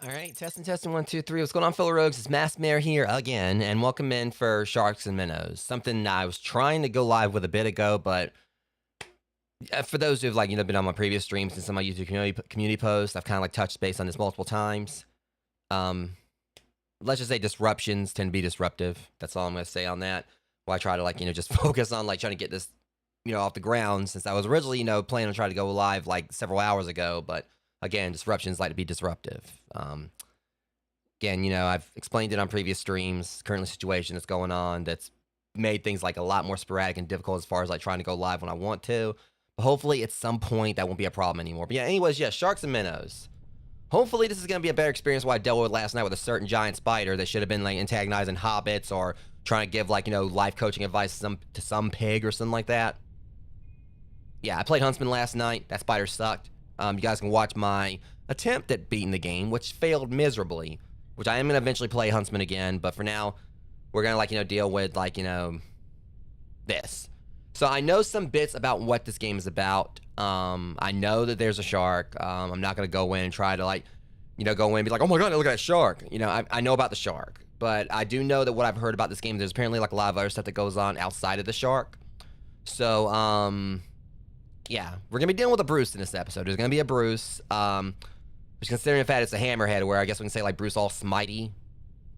All right, testing, 1, 2, 3. What's going on, fellow rogues? It's Masked Mayor here again, and welcome in for Sharks and Minnows. Something I was trying to go live with a bit ago, but for those who've been on my previous streams and some of my YouTube community posts, I've kind of touched base on this multiple times. Let's just say disruptions tend to be disruptive. That's all I'm going to say on that. While I try to just focus on trying to get this off the ground, since I was originally planning on trying to go live several hours ago, but again, disruptions like to be disruptive. Again, I've explained it on previous streams, current situation that's going on that's made things a lot more sporadic and difficult as far as trying to go live when I want to. But hopefully at some point that won't be a problem anymore. But yeah, anyways, yeah, Sharks and Minnows. Hopefully this is going to be a better experience what I dealt with last night with a certain giant spider that should have been antagonizing hobbits or trying to give life coaching advice to some pig or something like that. Yeah, I played Huntsman last night. That spider sucked. You guys can watch my attempt at beating the game, which failed miserably, which I am going to eventually play Huntsman again, but for now, we're going to deal with, this. So I know some bits about what this game is about. I know that there's a shark. I'm not going to go in and try to, go in and be like, oh my god, look at that shark. I know about the shark, but I do know that what I've heard about this game, there's apparently, a lot of other stuff that goes on outside of the shark. So, yeah, we're going to be dealing with a Bruce in this episode. There's going to be a Bruce. Just considering the fact it's a hammerhead, where I guess we can say, Bruce All Smitey.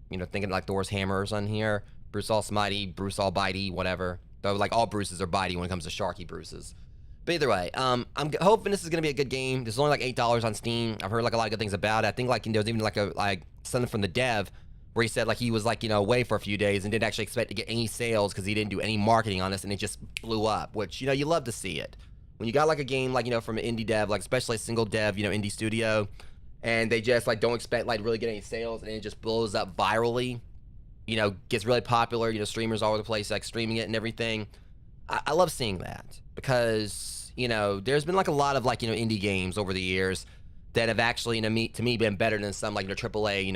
Thinking Thor's hammers on here. Bruce All Smitey, Bruce All Bitey, whatever. Though, all Bruces are bitey when it comes to sharky Bruces. But either way, I'm hoping this is going to be a good game. There's only, $8 on Steam. I've heard, a lot of good things about it. I think, there was even, something from the dev where he said, he was, away for a few days and didn't actually expect to get any sales because he didn't do any marketing on this, and it just blew up, which, you love to see it. When you got a game from an indie dev, especially a single dev, indie studio, and they just don't expect really get any sales, and it just blows up virally, gets really popular, streamers all over the place streaming it and everything. I love seeing that because there's been a lot of indie games over the years that have actually to me been better than some AAA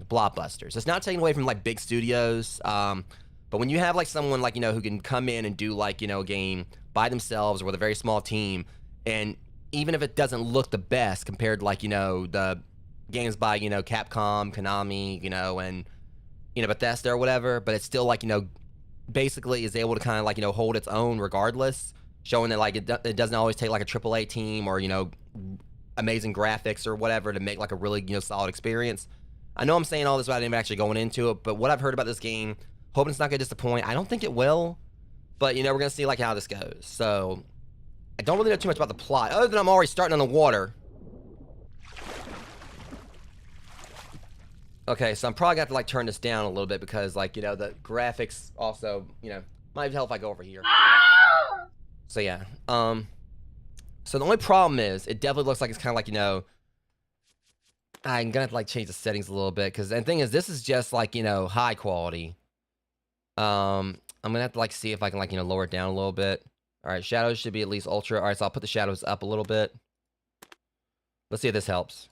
blockbusters. It's not taking away from big studios, but when you have someone who can come in and do a game by themselves or with a very small team, and even if it doesn't look the best compared to, like, you know, the games by, you know, Capcom, Konami, you know, and, you know, Bethesda or whatever, but it's still, like, you know, basically is able to kind of, like, you know, hold its own regardless, showing that, like, it doesn't always take, like, a AAA team or, you know, amazing graphics or whatever to make, like, a really, you know, solid experience. I know I'm saying all this without even actually going into it, but what I've heard about this game, hoping it's not going to disappoint. I don't think it will, but, you know, we're going to see, like, how this goes. So, I don't really know too much about the plot, other than I'm already starting on the water. Okay, so I'm probably going to have to, like, turn this down a little bit because, like, you know, the graphics also, you know, might help if I go over here. So, yeah. So the only problem is, it definitely looks like it's kind of like, you know, I'm going to have to, like, change the settings a little bit because, and the thing is, this is just, like, you know, high quality. I'm going to have to, like, see if I can, like, you know, lower it down a little bit. All right, shadows should be at least ultra. All right, so I'll put the shadows up a little bit. Let's see if this helps.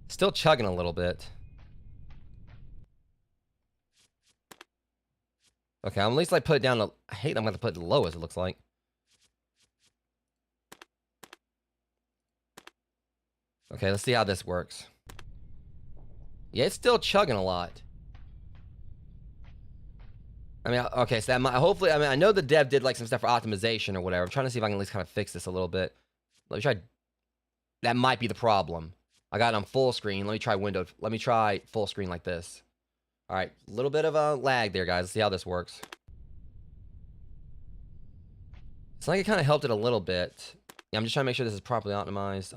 Still chugging a little bit. Okay, I'm at least, like, put it down to, I hate I'm going to put it low as it looks like. Okay, let's see how this works. Yeah, it's still chugging a lot. I mean, okay, so that might, hopefully, I mean, I know the dev did, like, some stuff for optimization or whatever. I'm trying to see if I can at least kind of fix this a little bit. Let me try. That might be the problem. I got it on full screen. Let me try window. Let me try full screen like this. All right, a little bit of a lag there, guys. Let's see how this works. It's like it kind of helped it a little bit. Yeah, I'm just trying to make sure this is properly optimized.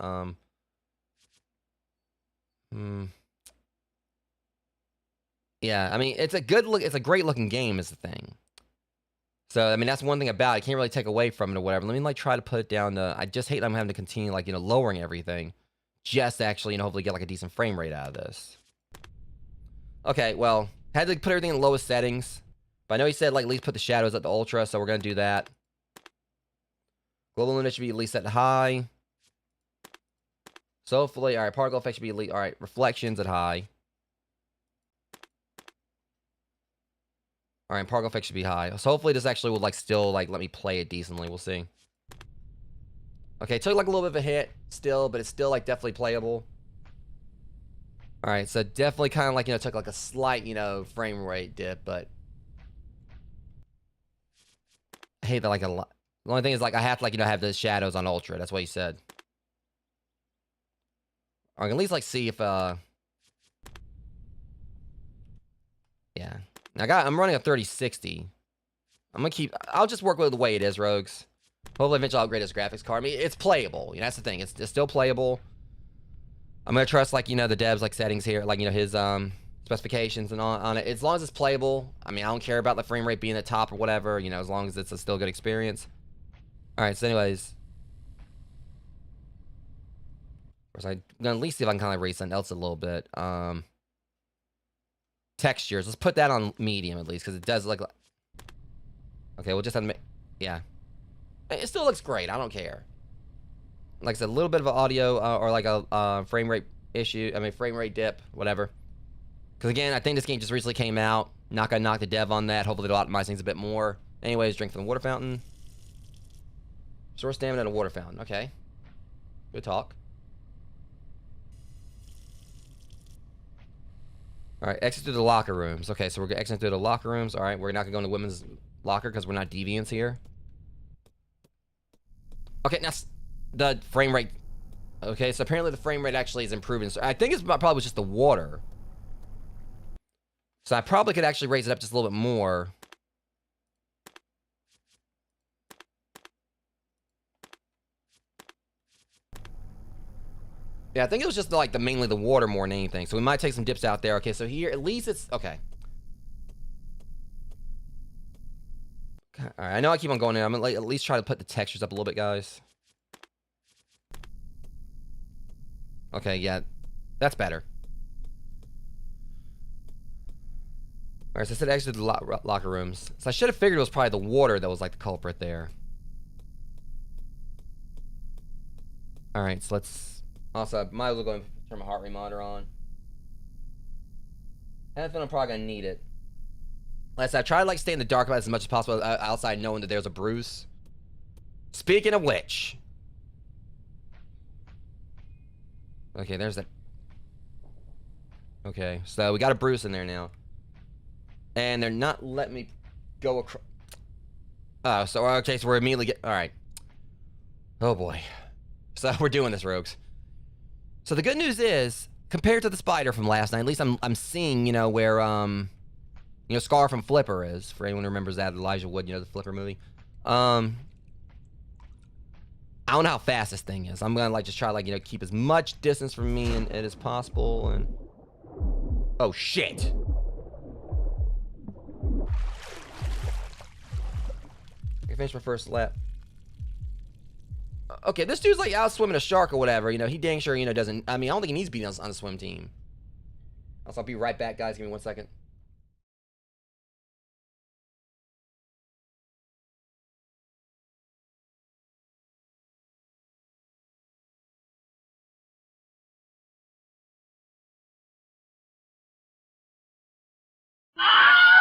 Yeah, I mean, it's a good look. It's a great looking game is the thing. So, I mean, that's one thing about it. I can't really take away from it or whatever. Let me, like, try to put it down to, I just hate I'm having to continue, like, you know, lowering everything. Just to actually, you know, hopefully get, like, a decent frame rate out of this. Okay, well, had to put everything in the lowest settings. But I know he said, like, at least put the shadows at the ultra, so we're going to do that. Global luminance should be at least at high. So hopefully, all right, particle effect should be at least, all right, reflections at high. All right, particle effect should be high. So hopefully this actually will, like, still, like, let me play it decently. We'll see. Okay, it took, like, a little bit of a hit still, but it's still, like, definitely playable. All right, so definitely kind of, like, you know, took, like, a slight, you know, frame rate dip, but I hate that, like, a lot. The only thing is, like, I have to, like, you know, have the shadows on ultra. That's what he said. I can at least, like, see if, yeah. I'm running a 3060. I'm gonna keep, I'll just work with the way it is, Rogues. Hopefully eventually I'll upgrade this graphics card. I mean, it's playable. You know, that's the thing. It's still playable. I'm gonna trust, like, you know, the devs, like, settings here, like, you know, his, specifications and on it. As long as it's playable, I mean, I don't care about the frame rate being at top or whatever, you know, as long as it's a still good experience. All right, so anyways. Of course, I'm gonna at least see if I can kind of raise something else a little bit. Textures. Let's put that on medium at least, because it does look like... Okay, we'll just have to make... Yeah. It still looks great. I don't care. Like I said, a little bit of an audio or like a frame rate issue. I mean, frame rate dip, whatever. Because again, I think this game just recently came out. Not gonna knock the dev on that. Hopefully they'll optimize things a bit more. Anyways, drink from the water fountain. Source stamina and a water fountain. Okay. Good talk. All right, exit through the locker rooms. Okay, so we're exiting through the locker rooms. All right, we're not gonna go into women's locker because we're not deviants here. Okay, now the frame rate. Okay, so apparently the frame rate actually is improving. So I think it's probably just the water. So I probably could actually raise it up just a little bit more. Yeah, I think it was just like mainly the water more than anything. So we might take some dips out there. Okay, so here at least it's okay. All right, I know I keep on going in. I'm gonna at least try to put the textures up a little bit, guys. Okay, yeah, that's better. All right, so I said exit the locker rooms. So I should have figured it was probably the water that was like the culprit there. All right, so let's. Also, I might as well go and turn my heart rate monitor on. I have a feeling I'm probably gonna need it. Like I said, I try to like stay in the dark about as much as possible outside, knowing that there's a Bruce. Speaking of which. Okay, there's that. Okay, so we got a Bruce in there now. And they're not letting me go across. Oh, so, okay, so we're immediately alright. Oh boy. So we're doing this, rogues. So the good news is, compared to the spider from last night, at least I'm seeing, you know, where, you know, Scar from Flipper is. For anyone who remembers that, Elijah Wood, you know, the Flipper movie. I don't know how fast this thing is. I'm gonna, like, just try, like, you know, keep as much distance from me and it as possible, and... Oh, shit! I finished my first lap. Okay, this dude's, like, out swimming a shark or whatever, you know, he dang sure, you know, doesn't... I mean, I don't think he needs to be on the swim team. Also, I'll be right back, guys. Give me 1 second.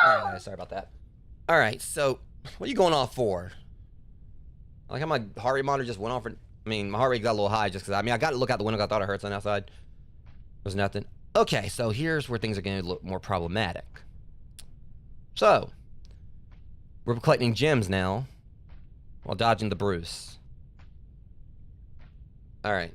Alright, guys, sorry about that. Alright, so, what are you going off for? I like how my heart rate monitor just went off. I mean, my heart rate got a little high just because, I mean, I got to look out the window because I thought it hurt something outside. Was nothing. Okay, so here's where things are going to look more problematic. So, we're collecting gems now while dodging the Bruce. Alright.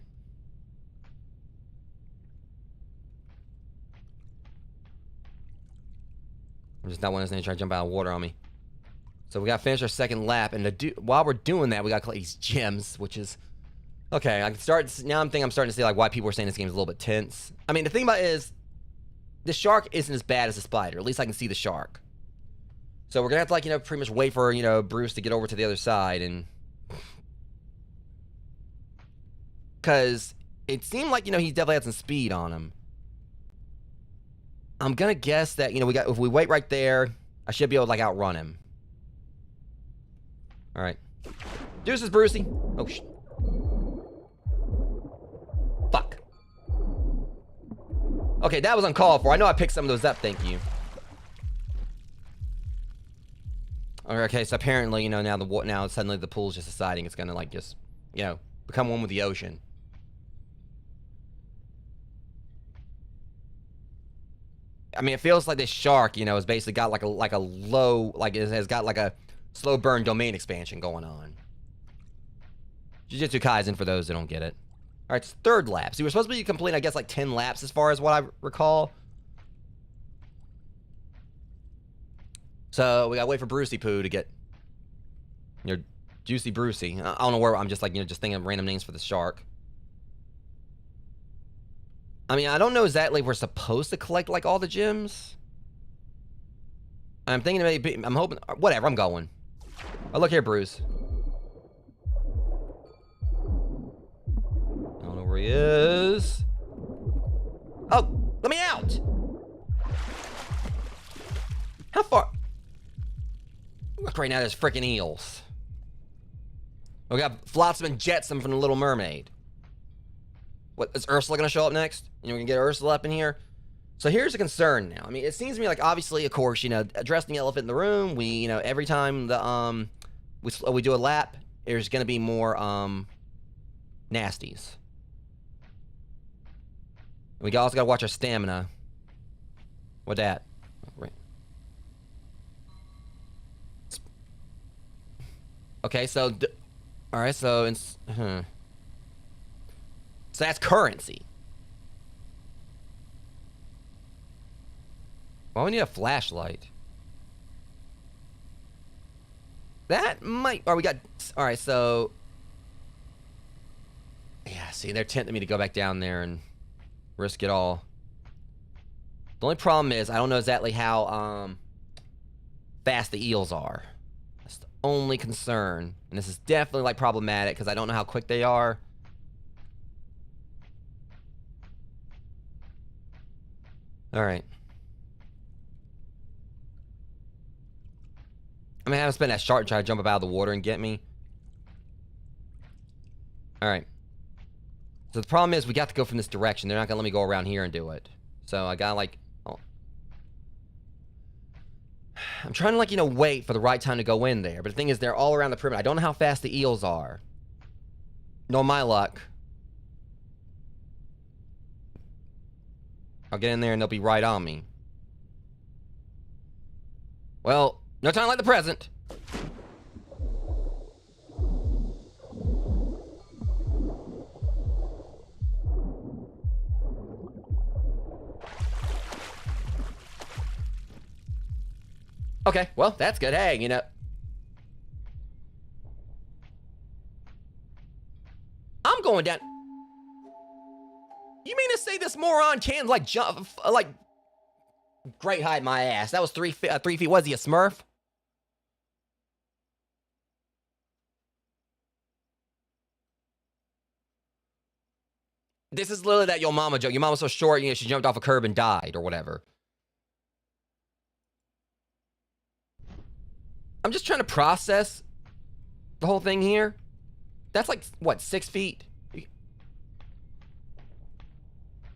I'm just not wanting this thing to try to jump out of water on me. So we got to finish our second lap, and while we're doing that, we got to collect these gems, which is... Okay, I can start... Now I'm starting to see, like, why people are saying this game is a little bit tense. I mean, the thing about it is, the shark isn't as bad as the spider. At least I can see the shark. So we're going to have to, like, you know, pretty much wait for, you know, Bruce to get over to the other side, and... Because it seemed like, you know, he definitely had some speed on him. I'm going to guess that, you know, if we wait right there, I should be able to, like, outrun him. Alright. Deuces, Brucey. Oh, shit. Fuck. Okay, that was uncalled for. I know I picked some of those up, thank you. Okay, so apparently, you know, now suddenly the pool's just deciding it's gonna, like, just, you know, become one with the ocean. I mean, it feels like this shark, you know, has basically got like a low, like, it has got like a slow burn domain expansion going on. Jujutsu Kaisen for those that don't get it. Alright, it's third lap. So we're supposed to be completing, I guess, like 10 laps as far as what I recall. So we gotta wait for Brucey Poo to get, you know, Juicy Brucey. I don't know where, I'm just like, you know, just thinking of random names for the shark. I mean, I don't know exactly if we're supposed to collect, like, all the gems. I'm thinking maybe, I'm hoping, whatever, I'm going. Oh, look here, Bruce. I don't know where he is. Oh, let me out! How far? Look, right now there's freaking eels. We got Flotsam and Jetsam from The Little Mermaid. What, is Ursula gonna show up next? You know, we can get Ursula up in here. So here's a concern now. I mean, it seems to me like, obviously, of course, you know, addressing the elephant in the room. We, you know, every time the we do a lap, there's gonna be more nasties. We also gotta watch our stamina. What that? Right. Okay, so all right, so so that's currency. Why we need a flashlight? That might... Oh, we got... All right, so... Yeah, see, they're tempting me to go back down there and risk it all. The only problem is I don't know exactly how fast the eels are. That's the only concern. And this is definitely, like, problematic because I don't know how quick they are. All right. I mean, I have to spend that shark and try to jump up out of the water and get me. Alright. So the problem is we got to go from this direction. They're not going to let me go around here and do it. So I got to, like... Oh. I'm trying to, like, wait for the right time to go in there. But the thing is, they're all around the perimeter. I don't know how fast the eels are. No, my luck. I'll get in there and they'll be right on me. Well, no time like the present. Okay, well, that's good. Hey, I'm going down. You mean to say this moron can't, like, jump, like, great height my ass. That was 3 feet. 3 feet. Was he a Smurf? This is literally that Yo Mama joke. Your mama was so short, she jumped off a curb and died or whatever. I'm just trying to process the whole thing here. That's like, what, 6 feet?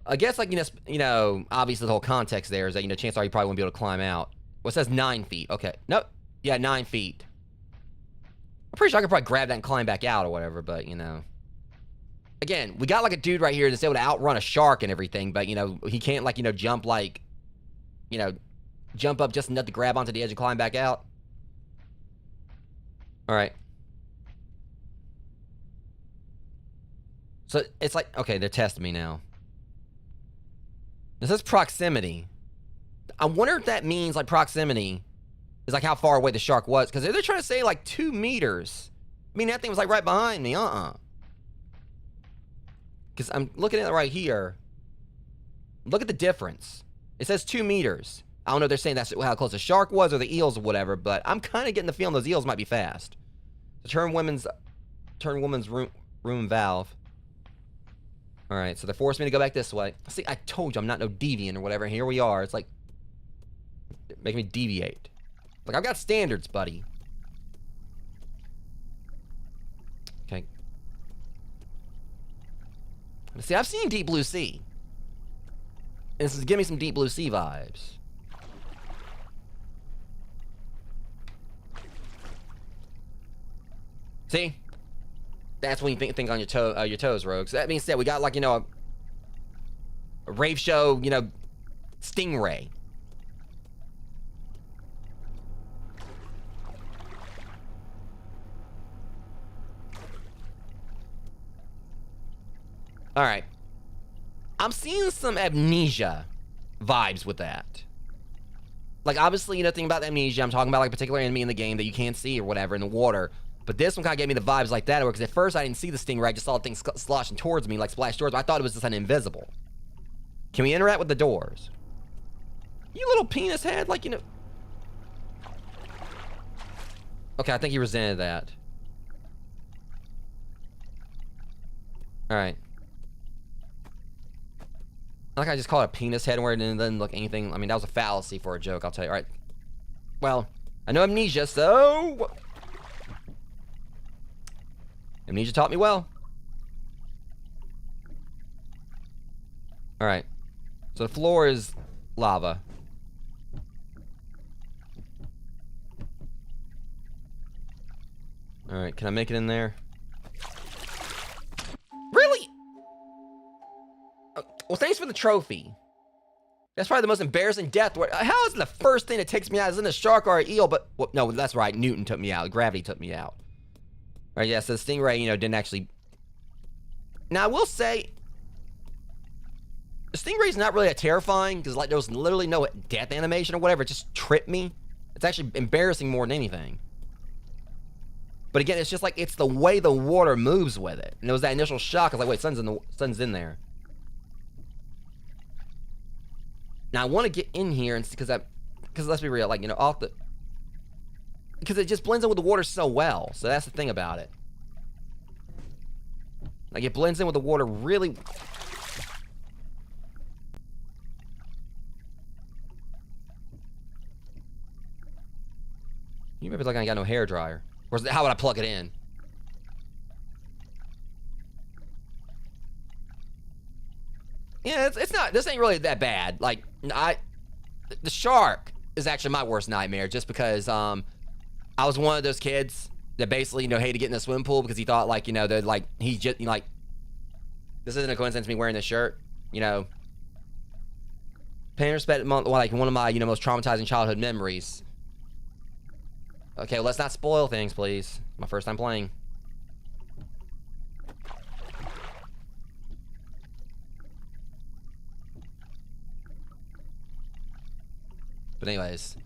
I guess, like, obviously the whole context there is that, chances are you probably won't be able to climb out. Well, it says 9 feet. Okay. Nope. Yeah, 9 feet. I'm pretty sure I could probably grab that and climb back out or whatever, but, Again, we got, like, a dude right here that's able to outrun a shark and everything, but, he can't, like, jump, like, jump up just enough to grab onto the edge and climb back out. All right. So, it's like, okay, they're testing me now. This is proximity. I wonder if that means, like, proximity is, like, how far away the shark was. Because they're trying to say, like, 2 meters. I mean, that thing was, like, right behind me. Because I'm looking at it right here. Look at the difference. It says 2 meters. I don't know if they're saying that's how close the shark was or the eels or whatever, but I'm kind of getting the feeling those eels might be fast. So turn woman's room valve. All right, so they're forcing me to go back this way. See, I told you I'm not no deviant or whatever. Here we are. It's like making me deviate. Like, I've got standards, buddy. Okay. See, I've seen Deep Blue Sea. And this is giving me some Deep Blue Sea vibes. See? That's when you think on your toes, Rogues. That being said, we got, like, a rave show, stingray. All right. I'm seeing some amnesia vibes with that. Like, obviously, think about the amnesia. I'm talking about, like, a particular enemy in the game that you can't see or whatever in the water. But this one kind of gave me the vibes like that, because at first I didn't see the stingray. I just saw the thing sloshing towards me, like splash towards me. I thought it was just an invisible. Can we interact with the doors? You little penis head, like, Okay, I think he resented that. All right. Like, I just called it a penis head where it didn't look anything. I mean, that was a fallacy for a joke, I'll tell you. All right. Well, I know amnesia, so... Amnesia taught me well. Alright. So the floor is lava. Alright, can I make it in there? Really? Well, thanks for the trophy. That's probably the most embarrassing death. How is it the first thing that takes me out isn't a shark or an eel, but... Well, no, that's right. Newton took me out. Gravity took me out. Right, yeah, so the stingray, didn't actually... Now, I will say... The stingray's not really that terrifying, because, like, there was literally no death animation or whatever. It just tripped me. It's actually embarrassing more than anything. But again, it's just like, it's the way the water moves with it. And it was that initial shock. I was like, wait, sun's in there. Now, I want to get in here, and because let's be real, like, off the... Because it just blends in with the water so well. So that's the thing about it. Like, it blends in with the water really... You maybe like I got no hair dryer. Or how would I plug it in? Yeah, it's not... This ain't really that bad. Like, the shark is actually my worst nightmare, just because I was one of those kids that basically, you know, hated getting in the swim pool because he thought, like, you know, that, like, he just, you know, like, this isn't a coincidence me wearing this shirt, you know. Paying respect, like, one of my, you know, most traumatizing childhood memories. Okay, well, let's not spoil things, please. My first time playing. But anyways.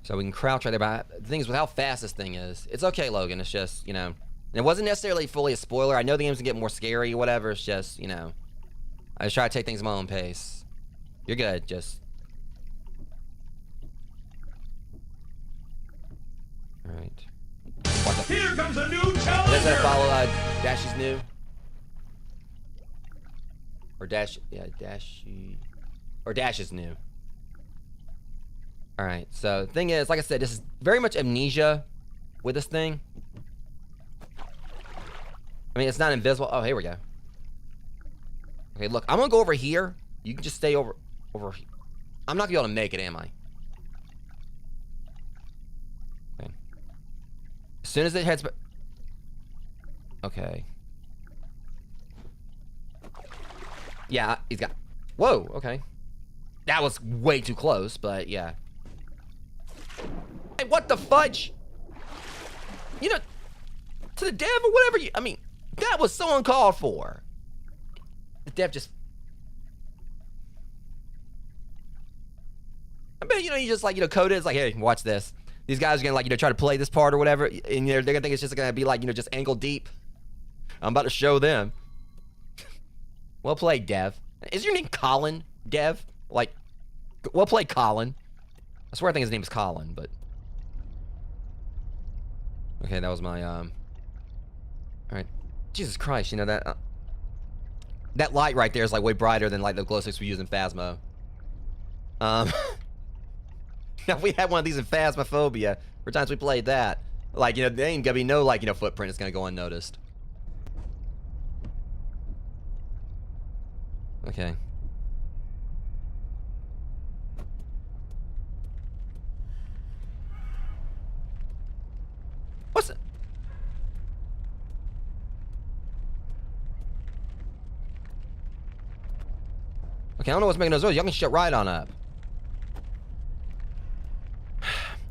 So we can crouch right there, but the thing is with how fast this thing is. It's okay, Logan, it's just, you know. It wasn't necessarily fully a spoiler. I know the game's gonna get more scary or whatever. It's just, you know. I just try to take things at my own pace. You're good, just. Alright. Here comes a new challenger! Does that follow Dashy's new? Or Dash, yeah, Dashy. Or Dash is new. Alright, so the thing is, like I said, this is very much amnesia with this thing. I mean, it's not invisible. Oh, here we go. Okay, look, I'm gonna go over here. You can just stay over here. I'm not gonna be able to make it, am I? Okay. As soon as it heads back. Okay. Yeah, he's got. Whoa, okay. That was way too close, but yeah. Hey, what the fudge? You know, to the dev or whatever you. I mean, that was so uncalled for. The dev just. I bet, you know, you just, like, you know, code it. It's like, hey, watch this. These guys are gonna, like, you know, try to play this part or whatever, and they're gonna think it's just gonna be like, you know, just ankle deep. I'm about to show them. Well played, Dev. Is your name Colin, Dev? Like, well played, Colin. I swear I think his name is Colin, but. Okay, that was my, Alright. Jesus Christ, you know, that, that light right there is, like, way brighter than, like, the glow sticks we use in Phasmo. If we had one of these in Phasmophobia, for times we played that, like, you know, there ain't gonna be no, like, you know, footprint that's gonna go unnoticed. Okay. What's it? Okay, I don't know what's making those noise. Y'all can shut right on up.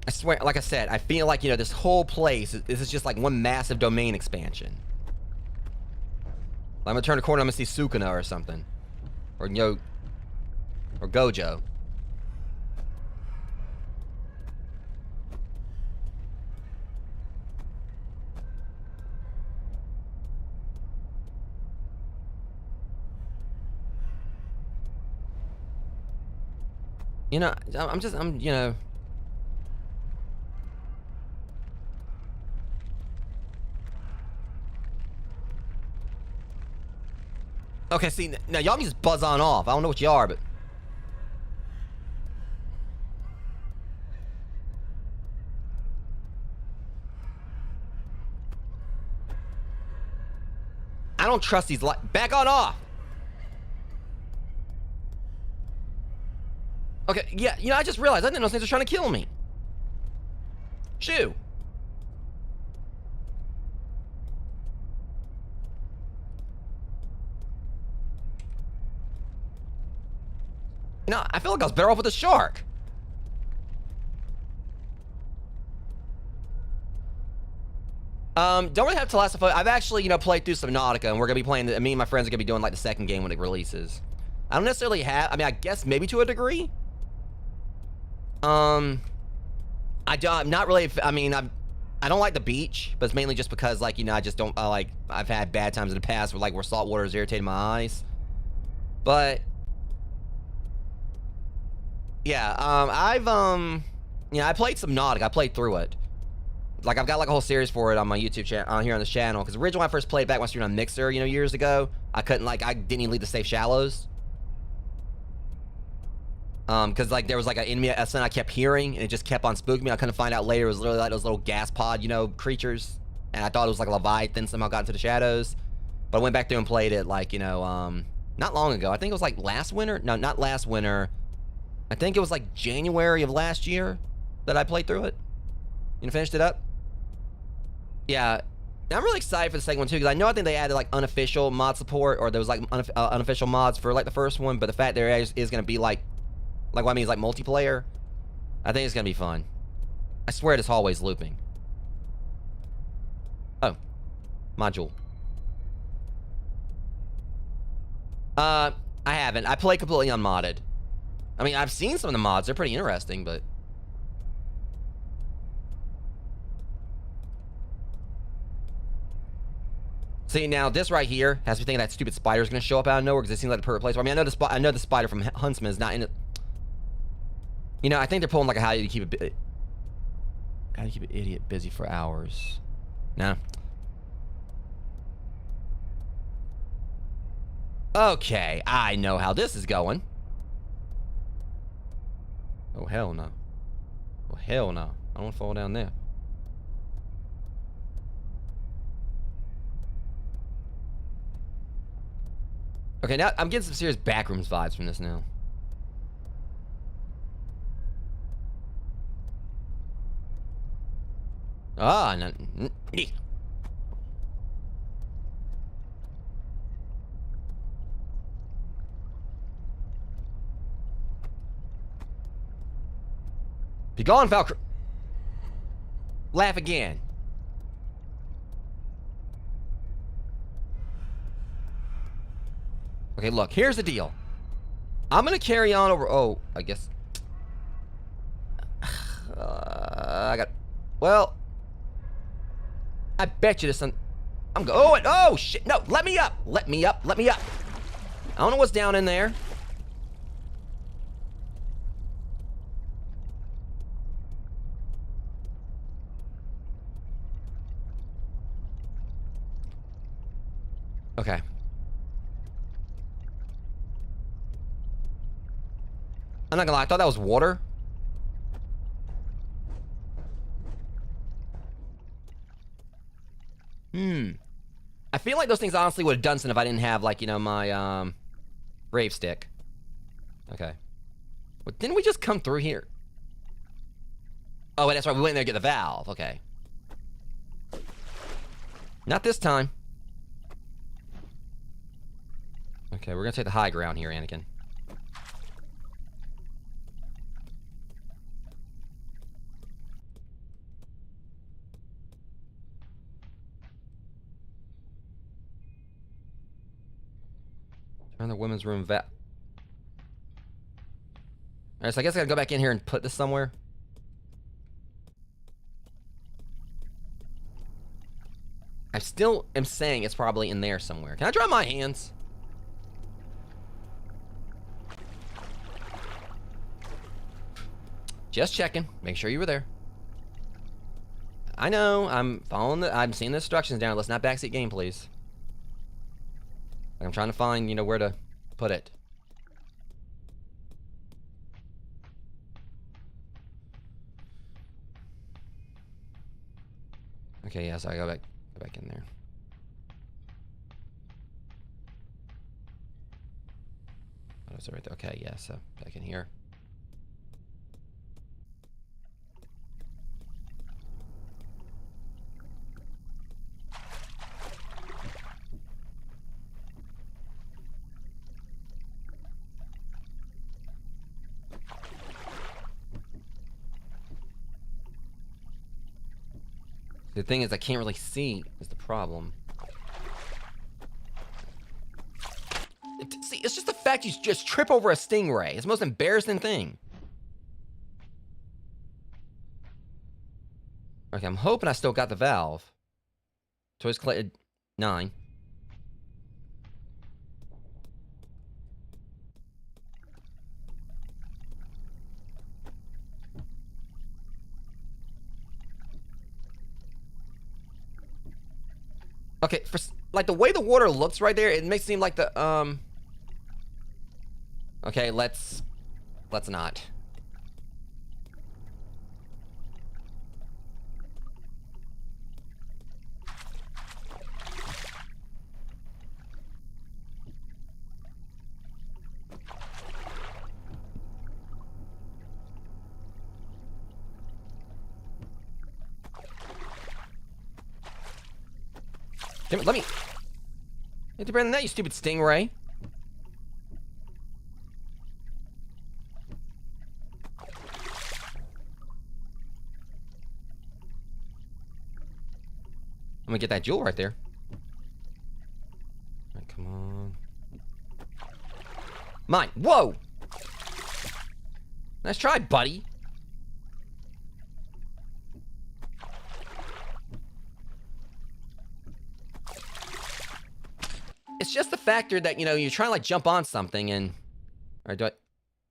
I swear, like I said, I feel like, you know, this whole place, this is just like one massive domain expansion. I'm gonna turn the corner, I'm gonna see Sukuna or something. Or, you know, or Gojo. You know, I'm, you know. Okay, see, now y'all can just buzz on off. I don't know what you are, but. I don't trust these back on off! Okay, yeah, you know, I just realized I didn't know things were trying to kill me. Shoo! No, I feel like I was better off with a shark. Don't really have Telasophonia. I've actually, you know, played through Subnautica, and we're gonna be playing. Me and my friends are gonna be doing like the second game when it releases. I don't necessarily have. I mean, I guess maybe to a degree. I'm not really. I mean, I don't like the beach, but it's mainly just because, like, you know, I just don't like. I've had bad times in the past where salt water has irritated my eyes. But yeah, you know, I played Subnautica. I played through it. Like, I've got like a whole series for it on my YouTube channel, here on this channel. Because originally when I first played back when I was on Mixer, you know, years ago, I didn't even leave the safe shallows. Because, like, there was like an enemy SN I kept hearing, and it just kept on spooking me. I couldn't find out later it was literally like those little gas pod, you know, creatures. And I thought it was like a Leviathan somehow got into the shadows. But I went back through and played it, like, you know, Not long ago. I think it was like last winter. No, not last winter. I think it was like January of last year that I played through it. You finished it up? Yeah. I'm really excited for the second one too, because I think they added like unofficial mod support, or there was like unofficial mods for like the first one, but the fact there is going to be like what I mean is like multiplayer, I think it's going to be fun. I swear this hallway's looping. Oh. Module. I haven't. I play completely unmodded. I mean, I've seen some of the mods. They're pretty interesting, but... See, now this right here has me thinking that stupid spider's going to show up out of nowhere, because it seems like the perfect place. I mean, I know the spider from Huntsman is not in it. You know, I think they're pulling like a how do you keep an idiot busy for hours. No. Okay, I know how this is going. Oh, hell no. Oh, hell no. I don't want to fall down there. Okay, now I'm getting some serious backrooms vibes from this now. Ah, no. Be gone, Valkyrie. Laugh again. Okay, look, here's the deal. I'm gonna carry on over. Oh, I guess. I got. Well, I bet you this one. I'm going. Oh shit! No, let me up. Let me up. Let me up. I don't know what's down in there. Okay. I'm not gonna lie, I thought that was water. I feel like those things honestly would have done something if I didn't have, like, you know, my, rave stick. Okay. But didn't we just come through here? Oh, wait, that's right, we went in there to get the valve. Okay. Not this time. Okay, we're gonna take the high ground here, Anakin. Turn the women's room Alright, so I guess I gotta go back in here and put this somewhere. I still am saying it's probably in there somewhere. Can I dry my hands? Just checking. Make sure you were there. I know. I'm seeing the instructions down. Let's not backseat game, please. Like, I'm trying to find, you know, where to put it. Okay, yeah, so I go back in there. Oh, is it right there? Okay, yeah, so back in here. The thing is, I can't really see is the problem. See, it's just the fact you just trip over a stingray. It's the most embarrassing thing. Okay, I'm hoping I still got the valve. Toys collected 9. Okay, for like the way the water looks right there, it makes it seem like the Okay, let's not. Damn it, let me... Hit the net, you stupid stingray. I'm gonna get that jewel right there. All right, come on. Mine. Whoa! Nice try, buddy. It's just the factor that, you know, you're trying to, like, jump on something and... Or do I...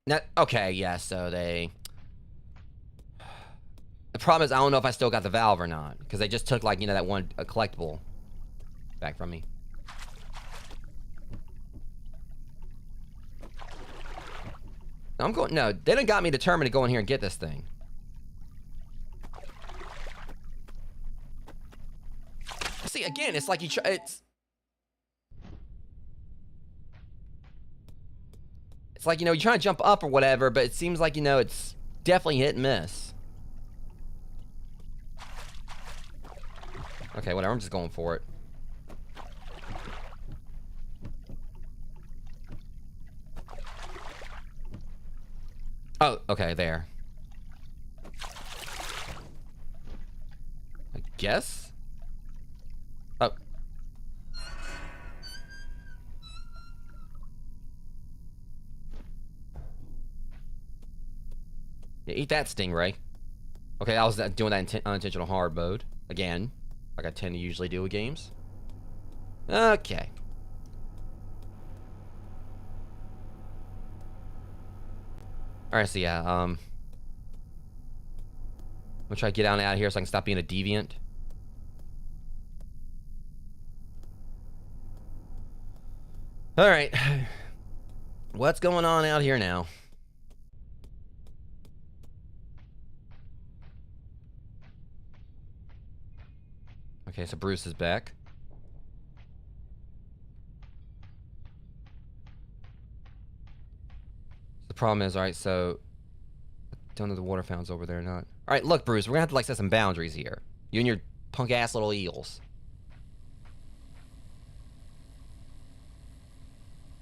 Not... Okay, yeah, so they... The problem is I don't know if I still got the valve or not. Because they just took, like, you know, that one collectible back from me. I'm going... No, they done got me determined to go in here and get this thing. See, again, it's like you try... It's like, you know, you're trying to jump up or whatever, but it seems like, you know, it's definitely hit and miss. Okay, whatever, I'm just going for it. Oh, okay, there. I guess? Oh. Yeah, eat that, stingray. Okay, I was doing that unintentional hard mode. Again. Like I tend to usually do with games. Okay. Alright, so yeah, I'm gonna try to get out of here so I can stop being a deviant. Alright. What's going on out here now? Okay, so Bruce is back. The problem is, alright, so... I don't know the water fountain's over there or not. Alright, look, Bruce, we're gonna have to, like, set some boundaries here. You and your punk-ass little eels.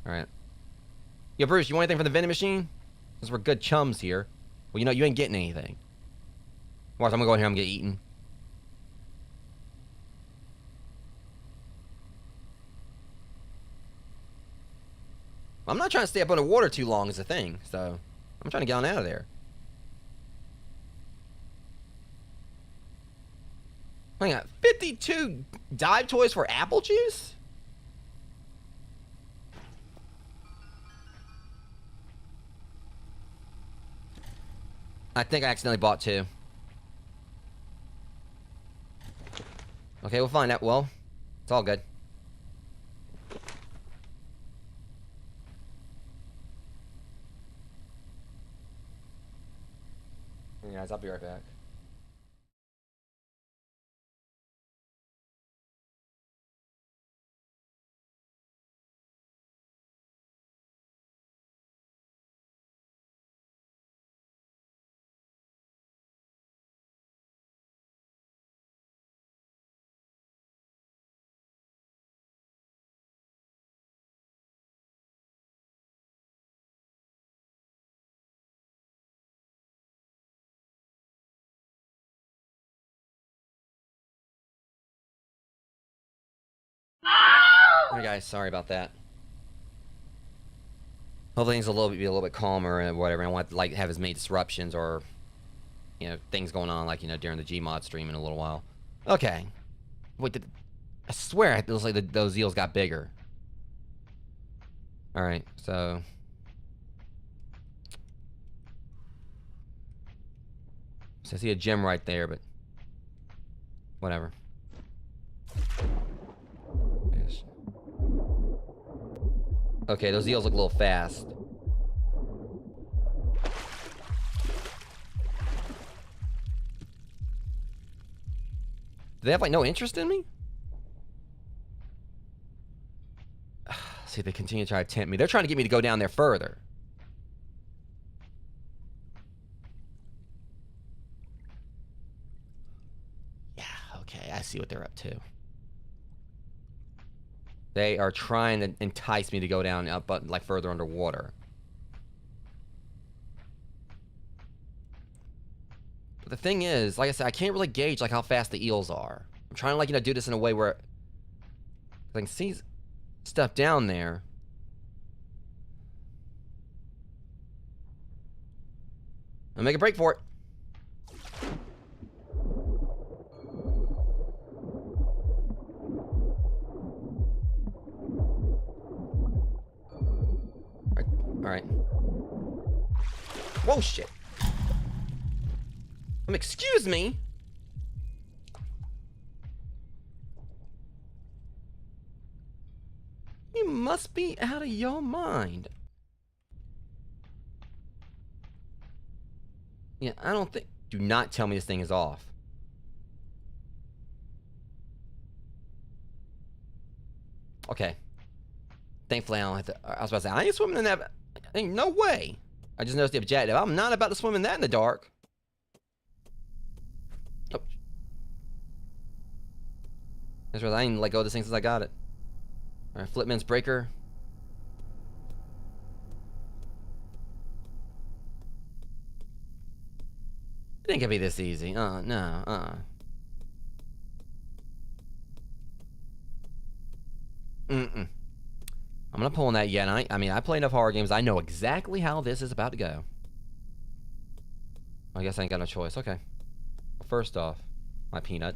Alright. Yo, Bruce, you want anything from the vending machine? Because we're good chums here. Well, you know, you ain't getting anything. Watch, I'm gonna go in here and get eaten. I'm not trying to stay up underwater too long is the thing, so I'm trying to get on out of there. Hang on, 52 dive toys for apple juice? I think I accidentally bought 2. Okay, we'll find out. Well, it's all good. Hey guys, I'll be right back. Hey guys, sorry about that. Hopefully things will be a little bit calmer and whatever. I don't want to like have as many disruptions or, you know, things going on like, you know, during the Gmod stream in a little while. Okay. Wait, I swear it looks like those eels got bigger. All right, so I see a gem right there, but whatever. Yes. Okay, those eels look a little fast. Do they have, like, no interest in me? See, they continue to try to tempt me. They're trying to get me to go down there further. Yeah, okay, I see what they're up to. They are trying to entice me to go down up, but like further underwater. But the thing is, like I said, I can't really gauge like how fast the eels are. I'm trying to like do this in a way where I can see stuff down there. I'll make a break for it. All right. Whoa, shit. Excuse me. You must be out of your mind. Yeah, I don't think... Do not tell me this thing is off. Okay. Thankfully, I don't have to... I was about to say, I ain't swimming in that... Ain't no way. I just noticed the objective. I'm not about to swim in that in the dark. Oh. That's right. I ain't let go of this thing since I got it. Alright, Flipman's breaker. It ain't gonna be this easy. No, I'm not pulling that yet. I mean, I play enough horror games. I know exactly how this is about to go. I guess I ain't got no choice. Okay. Well, first off, my peanut.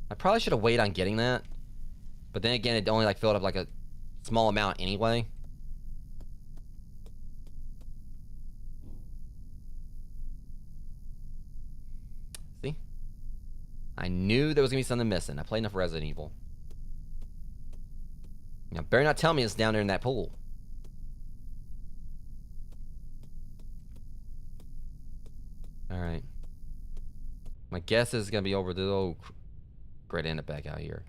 I probably should have waited on getting that. But then again, it only like filled up like a small amount anyway. See? I knew there was gonna be something missing. I played enough Resident Evil. Now, better not tell me it's down there in that pool. Alright. My guess is gonna be over the... Oh, great, end up back out here.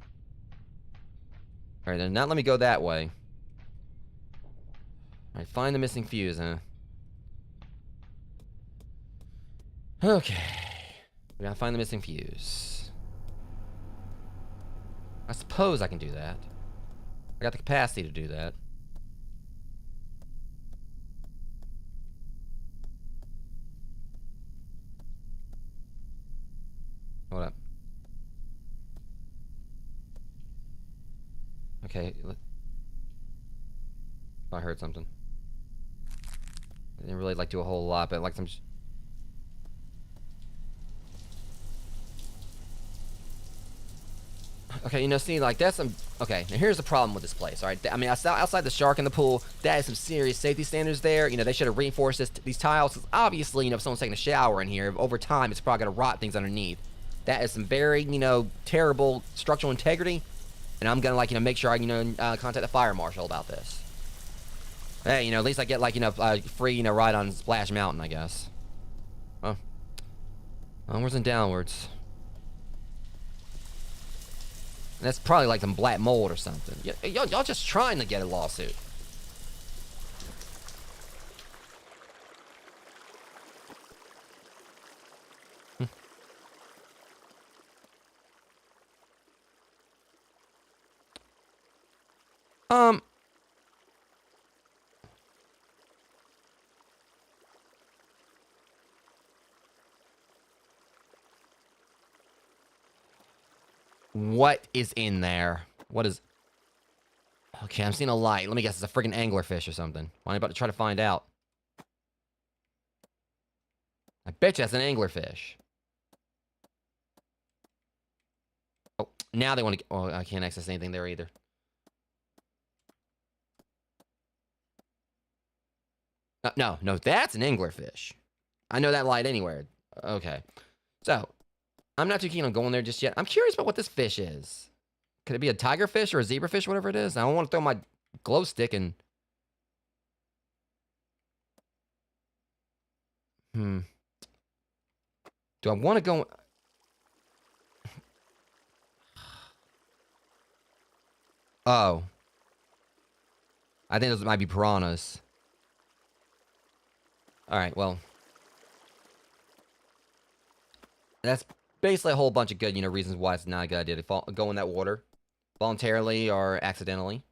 Alright, then not let me go that way. Alright, find the missing fuse, huh? Okay. We gotta find the missing fuse. I suppose I can do that. I got the capacity to do that. Hold up. Okay. I heard something. I didn't really like do a whole lot, but like some... Okay, you know, see, like, that's some... Okay, now here's the problem with this place, alright? I mean, outside the shark in the pool, that is some serious safety standards there. You know, they should have reinforced these tiles, because obviously, you know, if someone's taking a shower in here, over time, it's probably going to rot things underneath. That is some very, you know, terrible structural integrity, and I'm going to, like, you know, make sure I, you know, contact the fire marshal about this. Hey, you know, at least I get, like, you know, free, you know, ride on Splash Mountain, I guess. Oh. Onwards and downwards. That's probably like some black mold or something. Y'all just trying to get a lawsuit. What is in there? What is... Okay, I'm seeing a light. Let me guess, it's a freaking anglerfish or something. Why am I about to try to find out? I bet you that's an anglerfish. Oh, now they want to... Oh, I can't access anything there either. No, that's an anglerfish. I know that light anywhere. Okay. So, I'm not too keen on going there just yet. I'm curious about what this fish is. Could it be a tigerfish or a zebrafish, whatever it is? I don't want to throw my glow stick and... Do I want to go... Oh. I think those might be piranhas. Alright, well. That's basically a whole bunch of good, reasons why it's not a good idea to go in that water. Voluntarily or accidentally.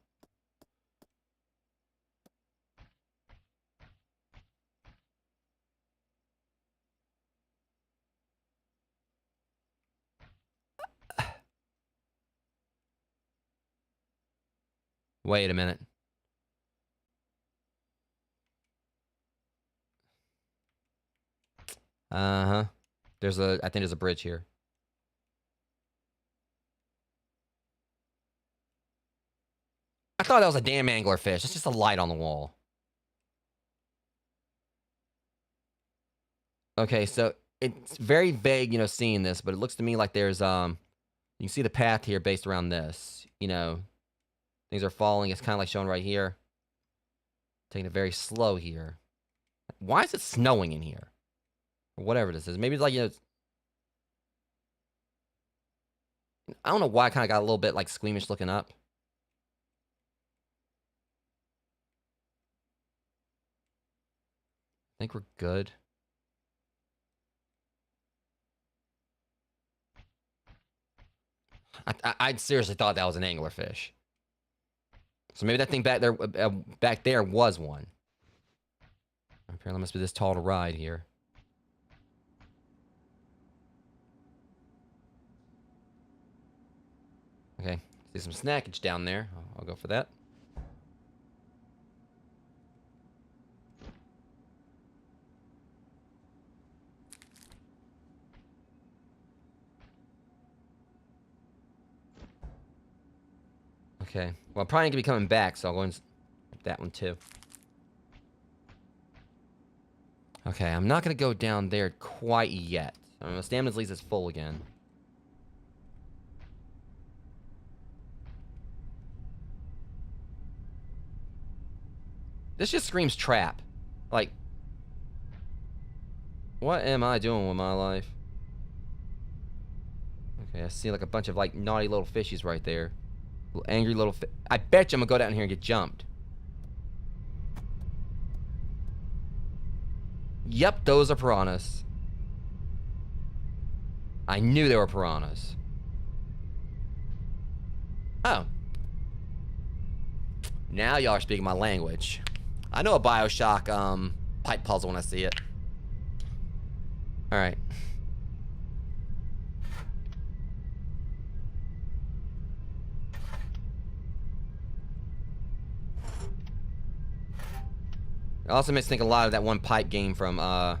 Wait a minute. Uh-huh. I think there's a bridge here. I thought that was a damn anglerfish. It's just a light on the wall. Okay, so it's very vague, seeing this, but it looks to me like there's, you can see the path here based around this. Things are falling. It's kind of like shown right here. Taking it very slow here. Why is it snowing in here? Or whatever this is. Maybe it's like, I don't know why I kind of got a little bit like squeamish looking up. I think we're good. I seriously thought that was an anglerfish. So maybe that thing back there was one. Apparently, it must be this tall to ride here. Okay, see some snackage down there. I'll go for that. Okay, well, I'm probably going to be coming back, so I'll go and that one too. Okay, I'm not going to go down there quite yet. Stamina's at least is full again. This just screams trap. Like, what am I doing with my life? Okay, I see like a bunch of like naughty little fishies right there. Little angry little I bet you I'm gonna go down here and get jumped. Yep, those are piranhas. I knew they were piranhas. Oh. Now y'all are speaking my language. I know a BioShock pipe puzzle when I see it. Alright. It also makes me think a lot of that one pipe game from, Alright,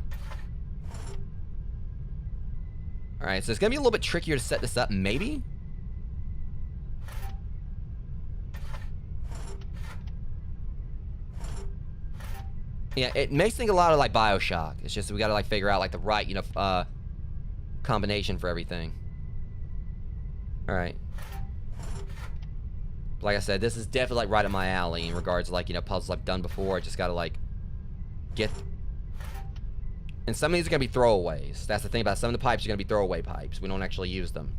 so it's gonna be a little bit trickier to set this up, maybe? Yeah, it makes me think a lot of, like, BioShock. It's just we gotta, like, figure out, like, the right, combination for everything. Alright. Like I said, this is definitely, like, right up my alley in regards to, like, puzzles I've done before. I just gotta, like, get... And some of these are gonna be throwaways. That's the thing about it. Some of the pipes are gonna be throwaway pipes. We don't actually use them.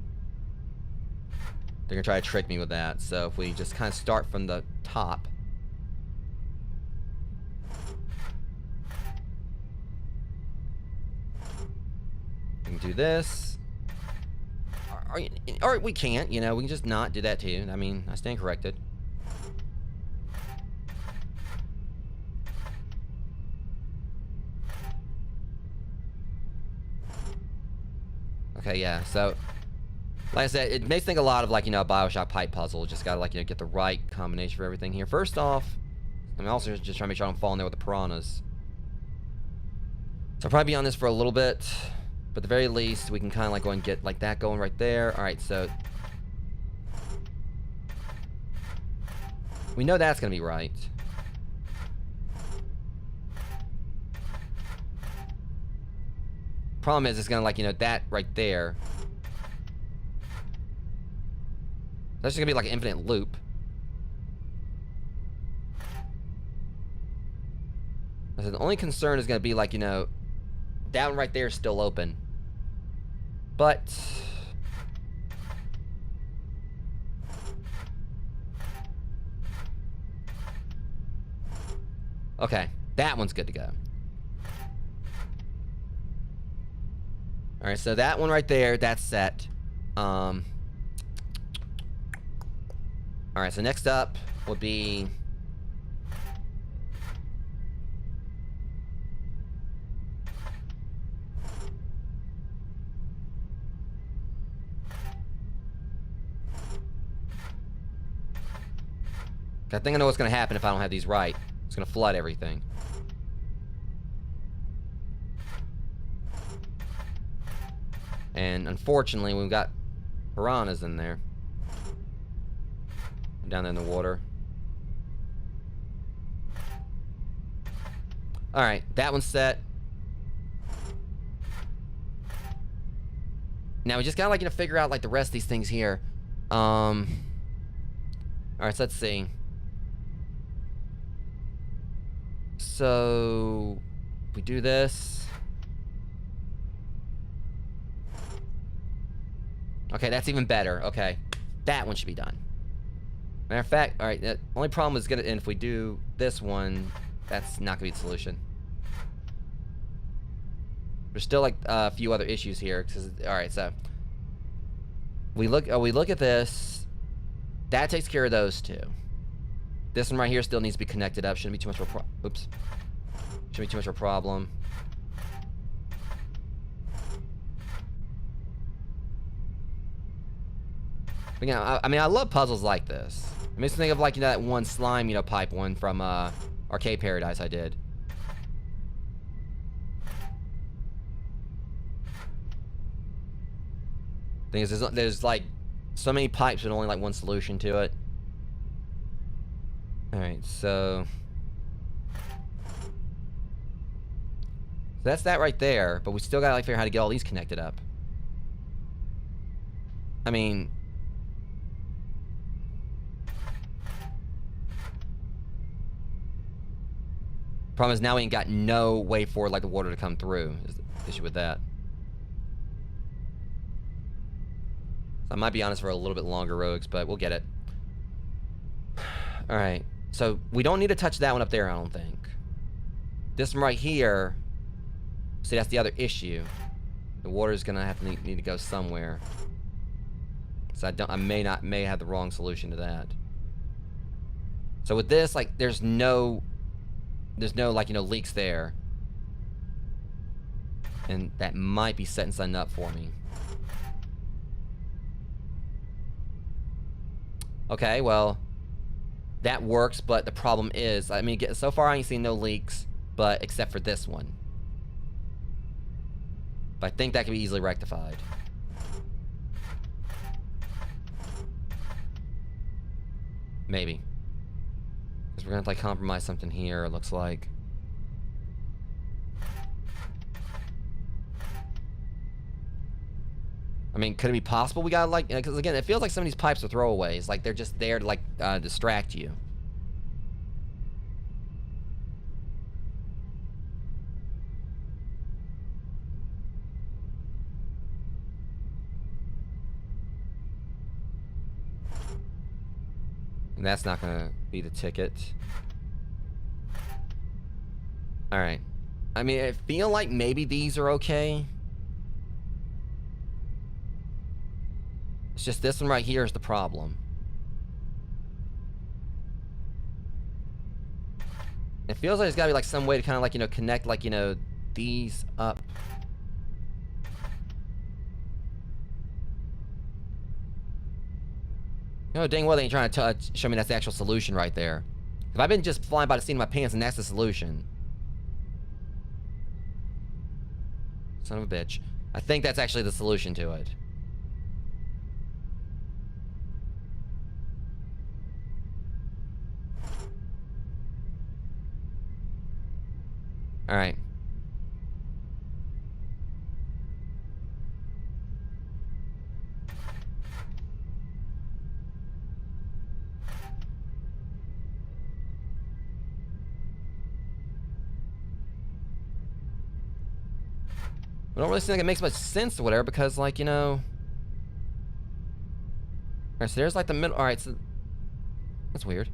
They're gonna try to trick me with that. So if we just kind of start from the top... We can do this. Or we can't, we can just not do that too. I mean, I stand corrected. Okay, yeah, so... Like I said, it makes me think a lot of, like, a BioShock pipe puzzle. Just gotta, like, get the right combination for everything here. First off, I'm also just trying to make sure I don't fall in there with the piranhas. So I'll probably be on this for a little bit. But at the very least, we can kind of like go and get like that going right there. Alright, so... We know that's going to be right. Problem is, it's going to like, that right there. That's just going to be like an infinite loop. So the only concern is going to be like, that one right there is still open. But... Okay, that one's good to go. All right, so that one right there, that's set. All right, so next up would be... I think I know what's going to happen if I don't have these right. It's going to flood everything. And unfortunately, we've got piranhas in there. Down there in the water. Alright, that one's set. Now we just gotta, like, you know, figure out, like, the rest of these things here. Alright, so let's see. So... if we do this... okay, that's even better. Okay. That one should be done. Matter of fact, alright, the only problem is gonna... and if we do this one, that's not gonna be the solution. There's still, like, a few other issues here. Alright, so... we look at this. That takes care of those two. This one right here still needs to be connected up. Shouldn't be too much of a oops. Shouldn't be too much of a problem. But, yeah, I mean, I love puzzles like this. It makes me think of, like, you know, that one slime, you know, pipe one from Arcade Paradise I did. Thing is, there's like so many pipes and only like one solution to it. All right, so that's that right there. But we still gotta like figure out how to get all these connected up. I mean, problem is now we ain't got no way for like the water to come through. Is the issue with that? I might be honest for a little bit longer, Rogues, but we'll get it. Alright, so we don't need to touch that one up there, I don't think. This one right here, see, that's the other issue. The water's gonna have to need to go somewhere. So I may have the wrong solution to that. So with this, like, there's no like, you know, leaks there. And that might be setting something up for me. Okay, well, that works, but the problem is, I mean, so far I ain't seen no leaks, but except for this one. But I think that can be easily rectified. Maybe. Because we're gonna have to, like, compromise something here, it looks like. I mean, could it be possible we gotta, like, because again, it feels like some of these pipes are throwaways. Like, they're just there to, like, distract you. And that's not gonna be the ticket. Alright. I mean, I feel like maybe these are okay. It's just this one right here is the problem. It feels like there's gotta be like some way to kind of like, you know, connect like, you know, these up. You know, dang well they ain't trying to show me that's the actual solution right there. If I've been just flying by the seat of my pants and that's the solution. Son of a bitch. I think that's actually the solution to it. All right. I don't really think it makes much sense or whatever because, like, you know. All right, so there's like the middle. All right, so that's weird.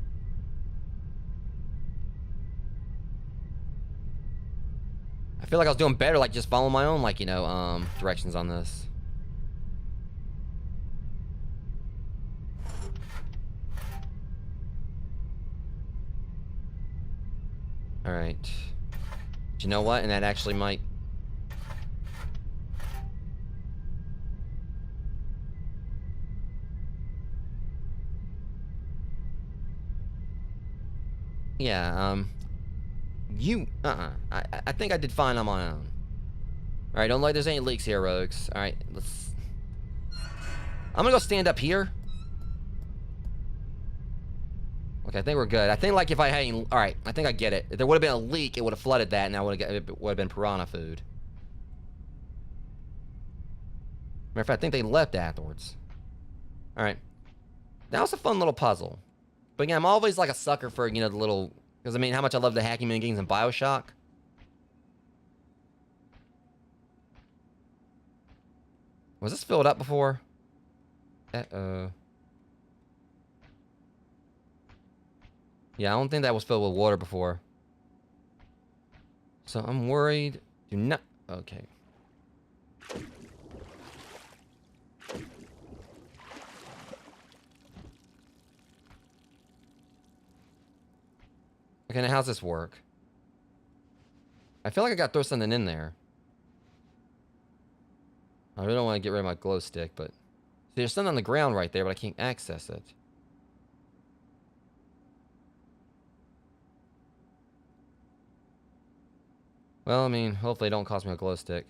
I feel like I was doing better, like just following my own, like, you know, directions on this. All right. But you know what? And that actually might. Yeah, I think I did fine on my own. Alright, don't like there's any leaks here, Rogues. Alright, let's... I'm gonna go stand up here. Okay, I think we're good. I think, like, if I had... Alright, I think I get it. If there would have been a leak, it would have flooded that, and it would have been piranha food. Matter of fact, I think they left afterwards. Alright. That was a fun little puzzle. But again, I'm always, like, a sucker for, you know, the little... Because, I mean, how much I love the hacking minigames in Bioshock. Was this filled up before? Uh-oh. Yeah, I don't think that was filled with water before. So I'm worried. Do not... Okay. Okay, now how's this work? I feel like I gotta throw something in there. I really don't want to get rid of my glow stick, but... See, there's something on the ground right there, but I can't access it. Well, I mean, hopefully it don't cost me a glow stick.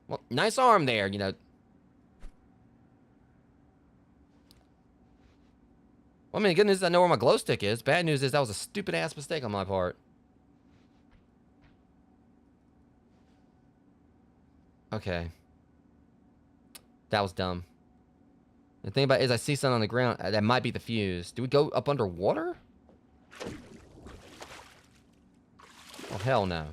Well, nice arm there, you know. Well, I mean, good news is I know where my glow stick is. Bad news is that was a stupid-ass mistake on my part. Okay. That was dumb. The thing about it is I see something on the ground. That might be the fuse. Do we go up underwater? Oh, hell no.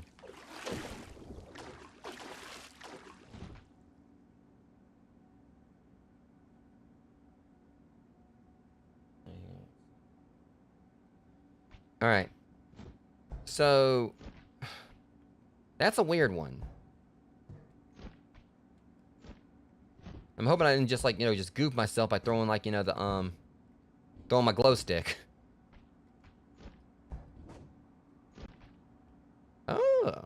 Alright. So... That's a weird one. I'm hoping I didn't just, like, you know, just goof myself by throwing, like, you know, the, throwing my glow stick. Oh.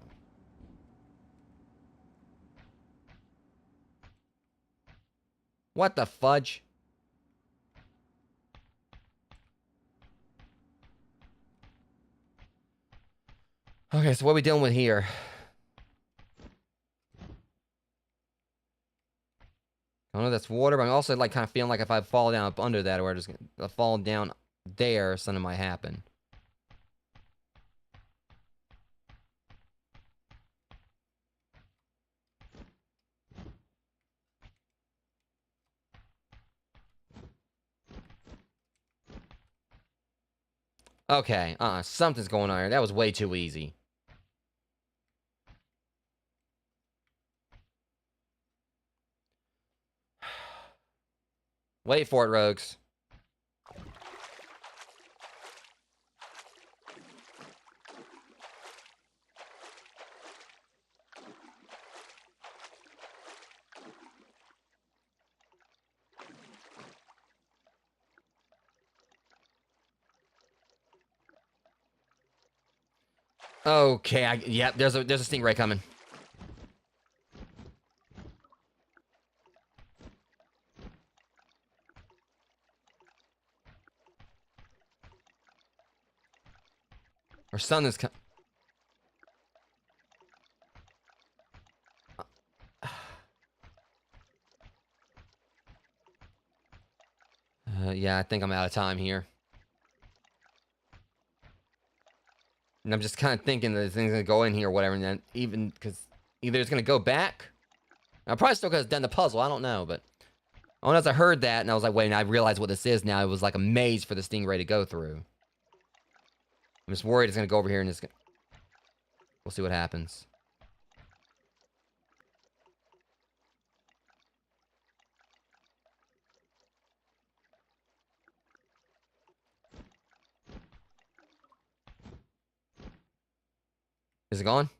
What the fudge? Okay, so what are we dealing with here? I know that's water, but I'm also, like, kind of feeling like if I fall down up under that, or just fall down there, something might happen. Okay, something's going on here. That was way too easy. Wait for it, Rogues. Okay, yep, there's a stingray coming. Or something's coming. Yeah, I think I'm out of time here. And I'm just kind of thinking that the thing's gonna go in here or whatever, and then even because either it's gonna go back. I probably still could have done the puzzle. I don't know, but as I heard that, and I was like, wait, and I realized what this is now. It was like a maze for the stingray to go through. I'm just worried it's gonna go over here and it's gonna... We'll see what happens. Is it gone?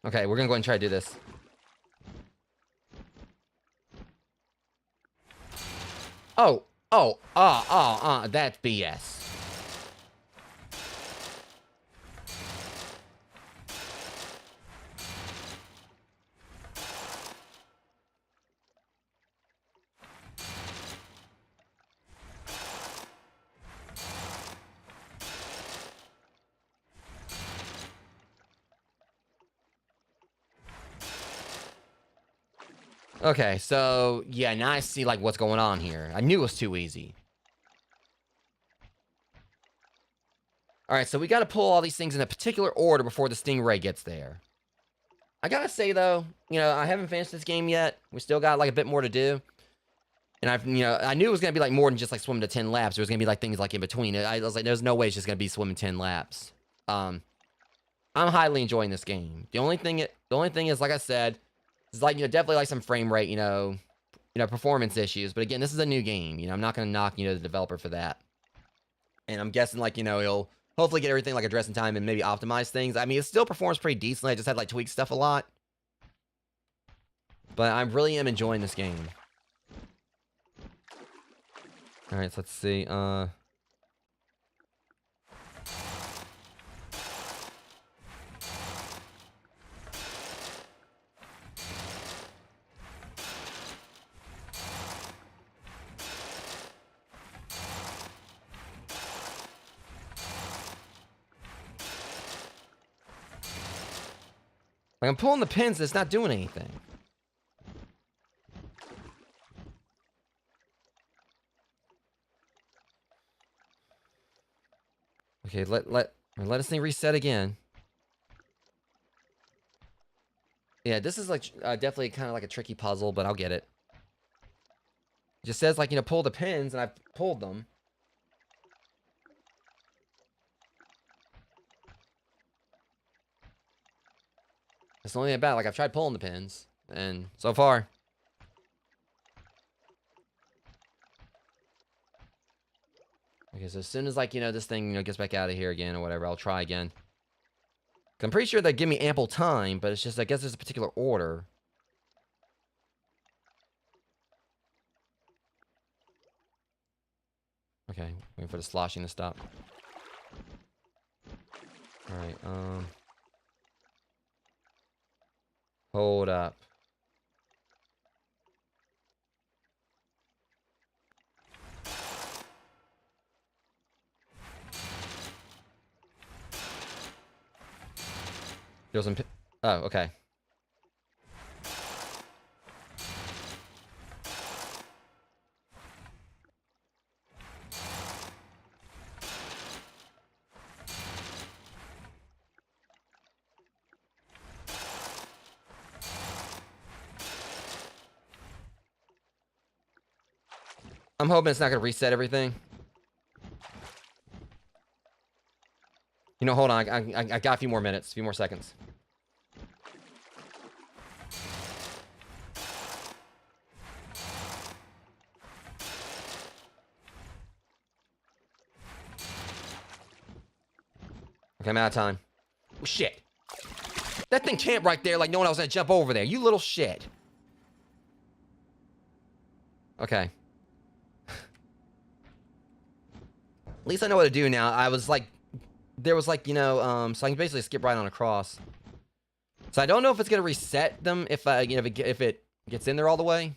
Okay, we're gonna go ahead and try to do this. That's BS. Okay, so, yeah, now I see, like, what's going on here. I knew it was too easy. Alright, so we gotta pull all these things in a particular order before the Stingray gets there. I gotta say, though, you know, I haven't finished this game yet. We still got, like, a bit more to do. And I knew it was gonna be, like, more than just, like, swimming to 10 laps. There was gonna be, like, things, like, in between. I was like, there's no way it's just gonna be swimming 10 laps. I'm highly enjoying this game. The only thing is, like I said, it's like, definitely like some frame rate, performance issues. But again, this is a new game. I'm not gonna knock, the developer for that. And I'm guessing, like, he'll hopefully get everything, like, addressed in time and maybe optimize things. I mean, it still performs pretty decently. I just had, like, tweak stuff a lot. But I really am enjoying this game. Alright, so let's see. Like, I'm pulling the pins and it's not doing anything. Okay, let this thing reset again. Yeah, this is, like, definitely kind of like a tricky puzzle, but I'll get it. It just says, like, pull the pins, and I've pulled them. It's the only thing about it. Like, I've tried pulling the pins, and so far. Okay, so as soon as, like, this thing, gets back out of here again or whatever, I'll try again. 'Cause I'm pretty sure they give me ample time, but it's just, I guess there's a particular order. Okay, waiting for the sloshing to stop. Alright, hold up. There's some... Oh, okay. I'm hoping it's not going to reset everything. Hold on. I got a few more minutes, a few more seconds. Okay, I'm out of time. Oh, shit. That thing camped right there like no one else was going to jump over there. You little shit. Okay. At least I know what to do now. I was like... There was like, so I can basically skip right on across. So I don't know if it's going to reset them if, if it gets in there all the way.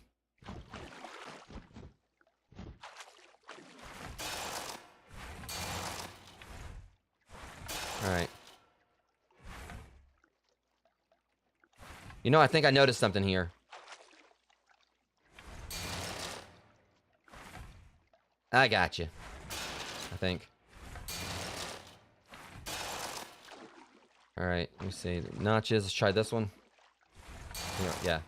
Alright. I think I noticed something here. I got you. I think. Alright, let me see. Notches. Let's try this one. Yeah.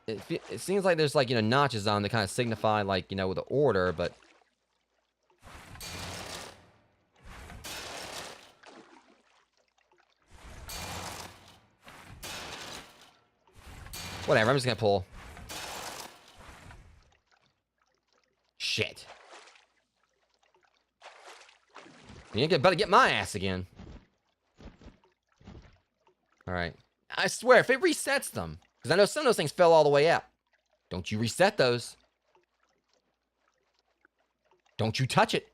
It seems like there's, like, notches on to kind of signify, like, with the order, but... Whatever, I'm just gonna pull. Shit. You better get my ass again. Alright. I swear, if it resets them, because I know some of those things fell all the way out. Don't you reset those. Don't you touch it.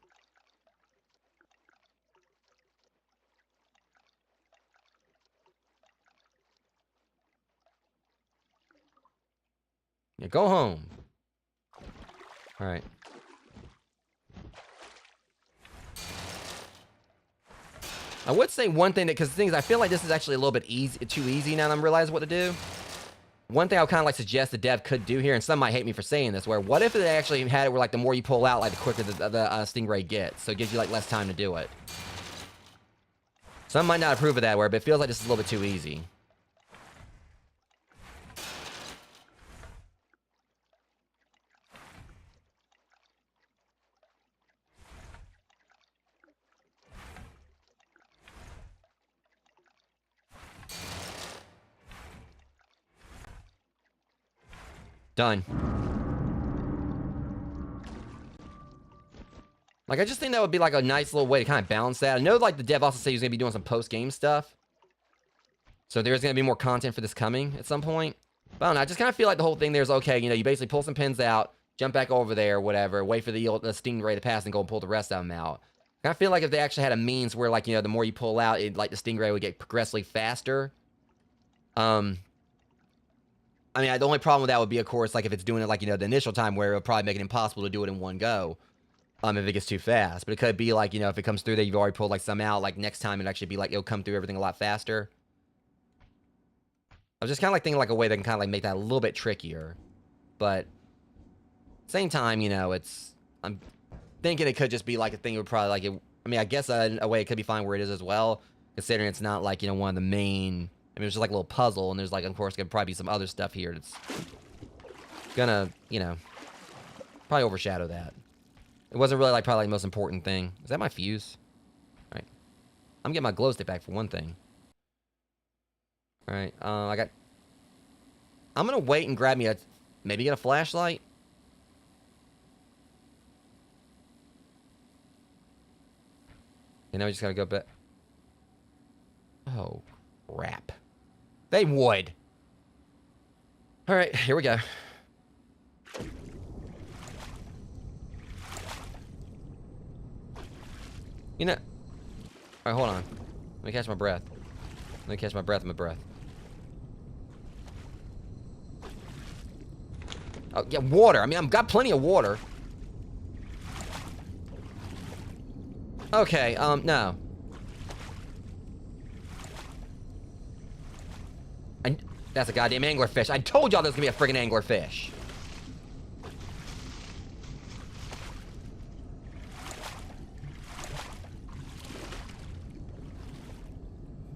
Yeah, go home. Alright. I would say one thing, because the thing is, I feel like this is actually a little bit too easy now that I'm realizing what to do. One thing I would kind of like suggest the dev could do here, and some might hate me for saying this, where what if they actually had it where like the more you pull out, like the quicker the stingray gets, so it gives you like less time to do it. Some might not approve of that, but it feels like this is a little bit too easy. Done. Like, I just think that would be like a nice little way to kind of balance that. I know like the dev also said he was going to be doing some post-game stuff. So there's going to be more content for this coming at some point. But I don't know, I just kind of feel like the whole thing there is okay. You know, you basically pull some pins out, jump back over there, whatever, wait for the stingray to pass and go and pull the rest of them out. I feel like if they actually had a means where, like, you know, the more you pull out, like the stingray would get progressively faster. I mean, the only problem with that would be, of course, like if it's doing it like, you know, the initial time where it would probably make it impossible to do it in one go. If it gets too fast. But it could be like, you know, if it comes through there, you've already pulled like some out, like next time it'd actually be like, it'll come through everything a lot faster. I was just kind of like thinking like a way that can kind of like make that a little bit trickier. But same time, you know, I'm thinking it could just be like a thing it would probably like, I mean, I guess a way it could be fine where it is as well, considering it's not like, you know, one of the main, I mean, it's just like a little puzzle, and there's like, of course, gonna probably be some other stuff here that's gonna, you know, probably overshadow that. It wasn't really like probably like the most important thing. Is that my fuse? All right. I'm getting my glow stick back for one thing. All right. I'm gonna wait and grab me maybe get a flashlight. You know, we just gotta go back. Oh, crap. They would. All right, here we go. You know... Alright, hold on. Let me catch my breath. Let me catch my breath in my breath. Oh, yeah, water. I mean, I've got plenty of water. Okay, no. That's a goddamn anglerfish. I told y'all there's gonna be a friggin' anglerfish.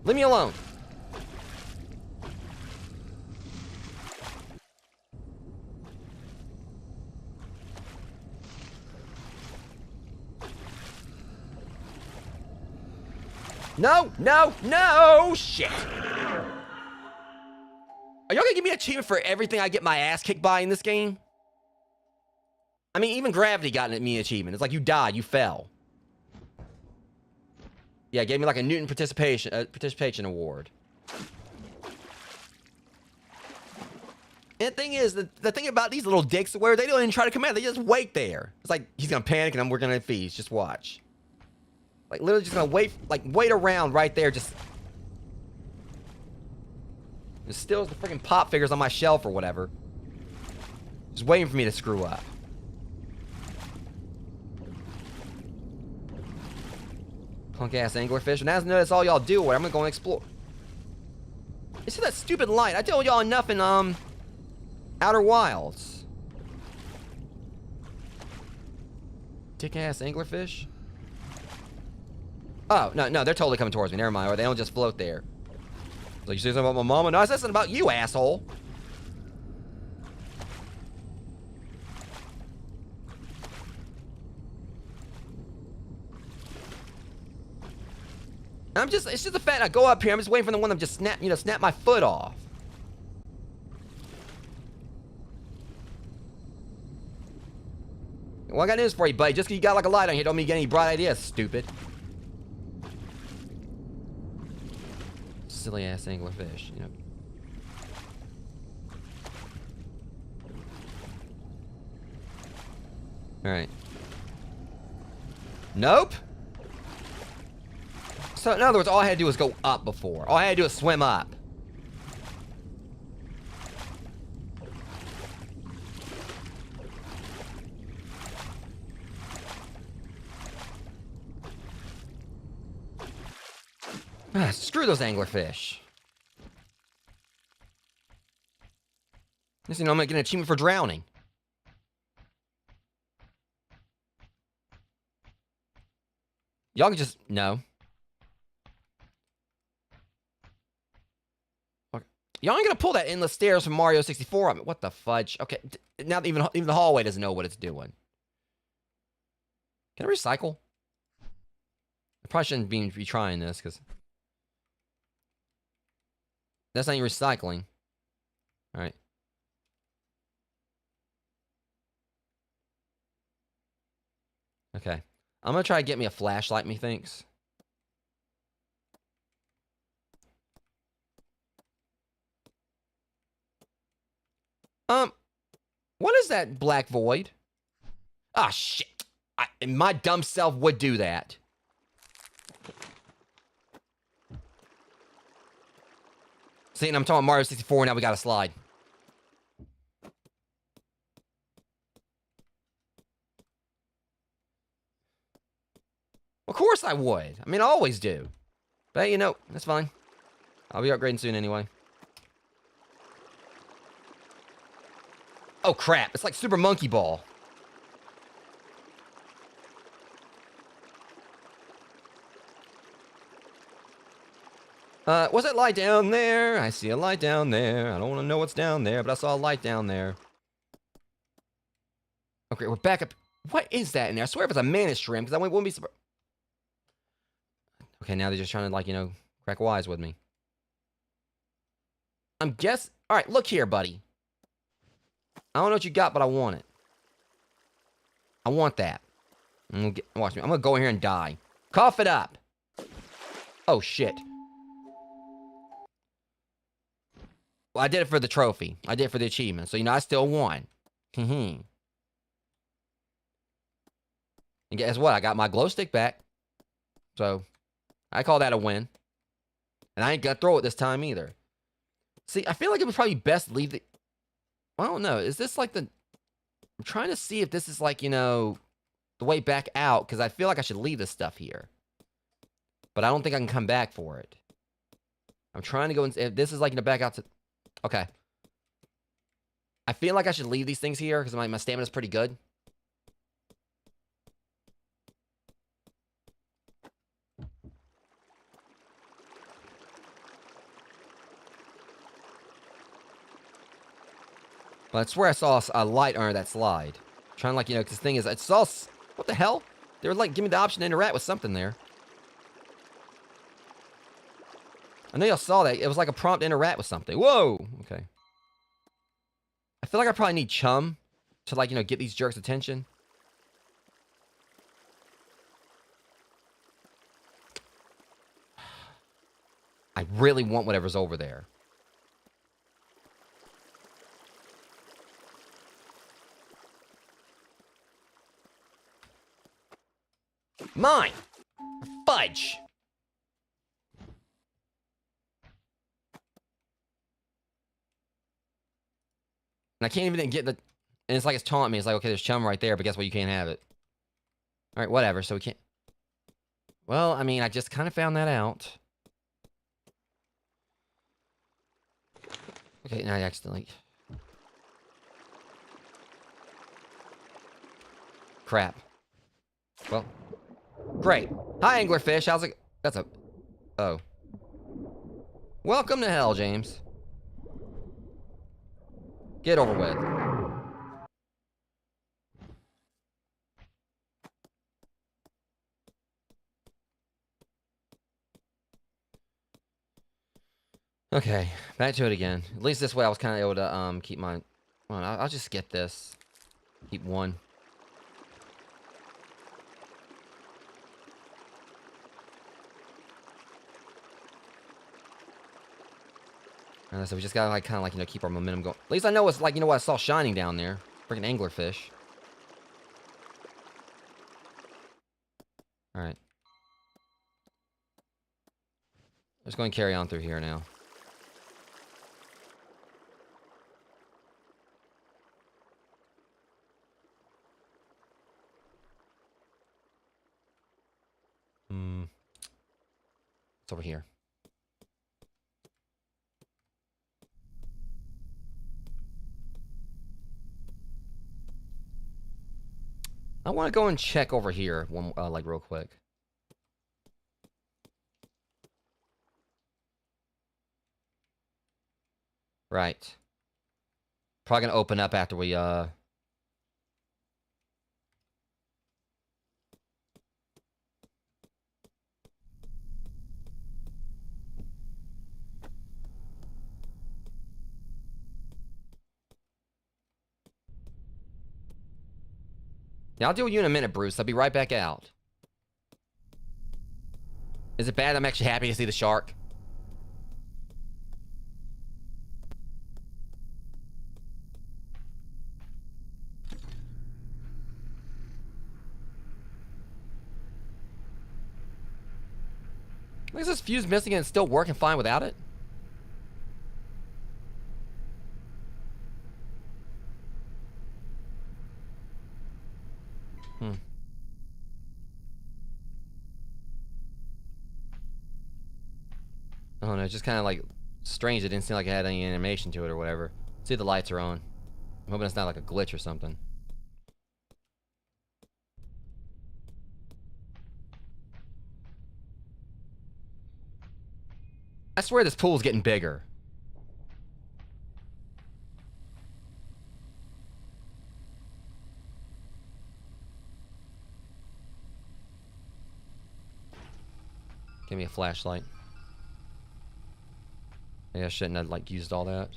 Leave me alone. No, no, no! Shit! Are y'all gonna give me an achievement for everything I get my ass kicked by in this game? I mean, even Gravity got me an achievement. It's like you died, you fell. Yeah, gave me like a Newton participation award. And the thing is, the thing about these little dicks where they don't even try to come out, they just wait there. It's like, he's gonna panic and we're gonna feast. Just watch. Like, literally just gonna wait around right there, just... It still the freaking pop figures on my shelf or whatever. Just waiting for me to screw up. Punk ass anglerfish. And that's all y'all do. I'm gonna go and explore. You see that stupid light? I told y'all enough in Outer Wilds. Dick ass anglerfish. Oh no, they're totally coming towards me. Never mind. Or they don't just float there. Like, you say something about my mama? No, I said something about you, asshole. It's just the fact I go up here, I'm just waiting for the one that just snap my foot off. Well, I got news for you, buddy. Just because you got like a light on here don't mean you get any bright ideas, stupid. silly ass anglerfish, you know. Alright. Nope. So, in other words, all I had to do was go up before. All I had to do was swim up. Ah, screw those anglerfish. Just, you know, I'm gonna get an achievement for drowning. Y'all can just... No. Y'all ain't gonna pull that endless stairs from Mario 64 on me. What the fudge? Okay, now even the hallway doesn't know what it's doing. Can I recycle? I probably shouldn't be trying this, because... That's not even recycling. Alright. Okay. I'm gonna try to get me a flashlight, methinks. What is that black void? Ah, shit. My dumb self would do that. See, and I'm talking Mario 64, now we got a slide. Of course I would. I mean, I always do. But, you know, that's fine. I'll be upgrading soon anyway. Oh, crap. It's like Super Monkey Ball. What's that light down there? I see a light down there. I don't want to know what's down there, but I saw a light down there. Okay, we're back up. What is that in there? I swear if it's a mana shrimp, because I wouldn't be surprised. Okay, now they're just trying to, like, you know, crack wise with me. I'm guess. All right, look here, buddy. I don't know what you got, but I want it. I want that. Watch me. I'm gonna go in here and die. Cough it up. Oh shit. Well, I did it for the trophy. I did it for the achievement. So, you know, I still won. And guess what? I got my glow stick back. So, I call that a win. And I ain't gonna throw it this time either. See, I feel like it would probably best leave the... I don't know. Is this like the... I'm trying to see if this is like, you know, the way back out. Because I feel like I should leave this stuff here. But I don't think I can come back for it. I'm trying to go... If this is like, you know, back out to... Okay. I feel like I should leave these things here. Because my stamina's pretty good. But I swear I saw a light under that slide. Trying to, like, you know, because the thing is, I saw... What the hell? They were like, give me the option to interact with something there. I know y'all saw that. It was like a prompt to interact with something. Whoa! Okay. I feel like I probably need chum to, like, you know, get these jerks' attention. I really want whatever's over there. Mine! Fudge! And I can't even get the... And it's like it's taunting me. It's like, okay, there's chum right there, but guess what? You can't have it. Alright, whatever. So we can't... Well, I mean, I just kind of found that out. Okay, now I accidentally... Crap. Well... Great. Hi, anglerfish. How's it... That's a... Oh. Welcome to hell, James. Get over with. Okay, back to it again. At least this way I was kind of able to keep my... Well, I'll just get this. Keep one. So we just gotta like kind of like, you know, keep our momentum going. At least I know it's like, you know what I saw shining down there. Freaking anglerfish. All right. Just going to carry on through here now. It's over here. I want to go and check over here one, like real quick. Right. Probably gonna open up after we Yeah, I'll deal with you in a minute, Bruce. I'll be right back out. Is it bad? I'm actually happy to see the shark. Look at this fuse missing and it's still working fine without it. I don't know, it's just kind of like strange. It didn't seem like it had any animation to it or whatever. See, the lights are on. I'm hoping it's not like a glitch or something. I swear this pool's getting bigger. Give me a flashlight. Maybe I shouldn't have like used all that.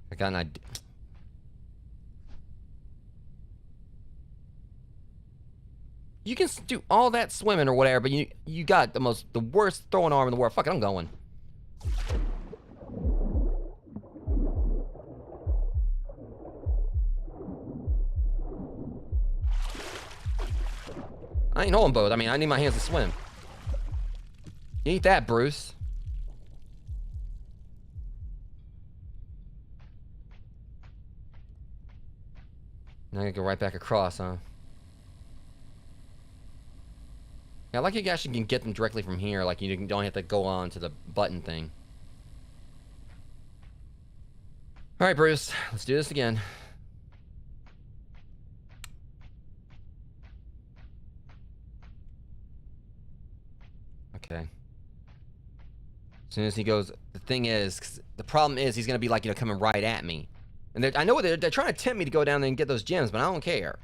I got an idea. You can do all that swimming or whatever, but you got the worst throwing arm in the world. Fuck it, I'm going. I ain't holding both. I mean, I need my hands to swim. You eat that, Bruce. Now I gotta go right back across, huh? Yeah, I like you guys can get them directly from here. Like, you don't have to go on to the button thing. Alright, Bruce. Let's do this again. Okay. As soon as he goes... The thing is... The problem is he's gonna be like, you know, coming right at me. And I know they're trying to tempt me to go down there and get those gems, but I don't care.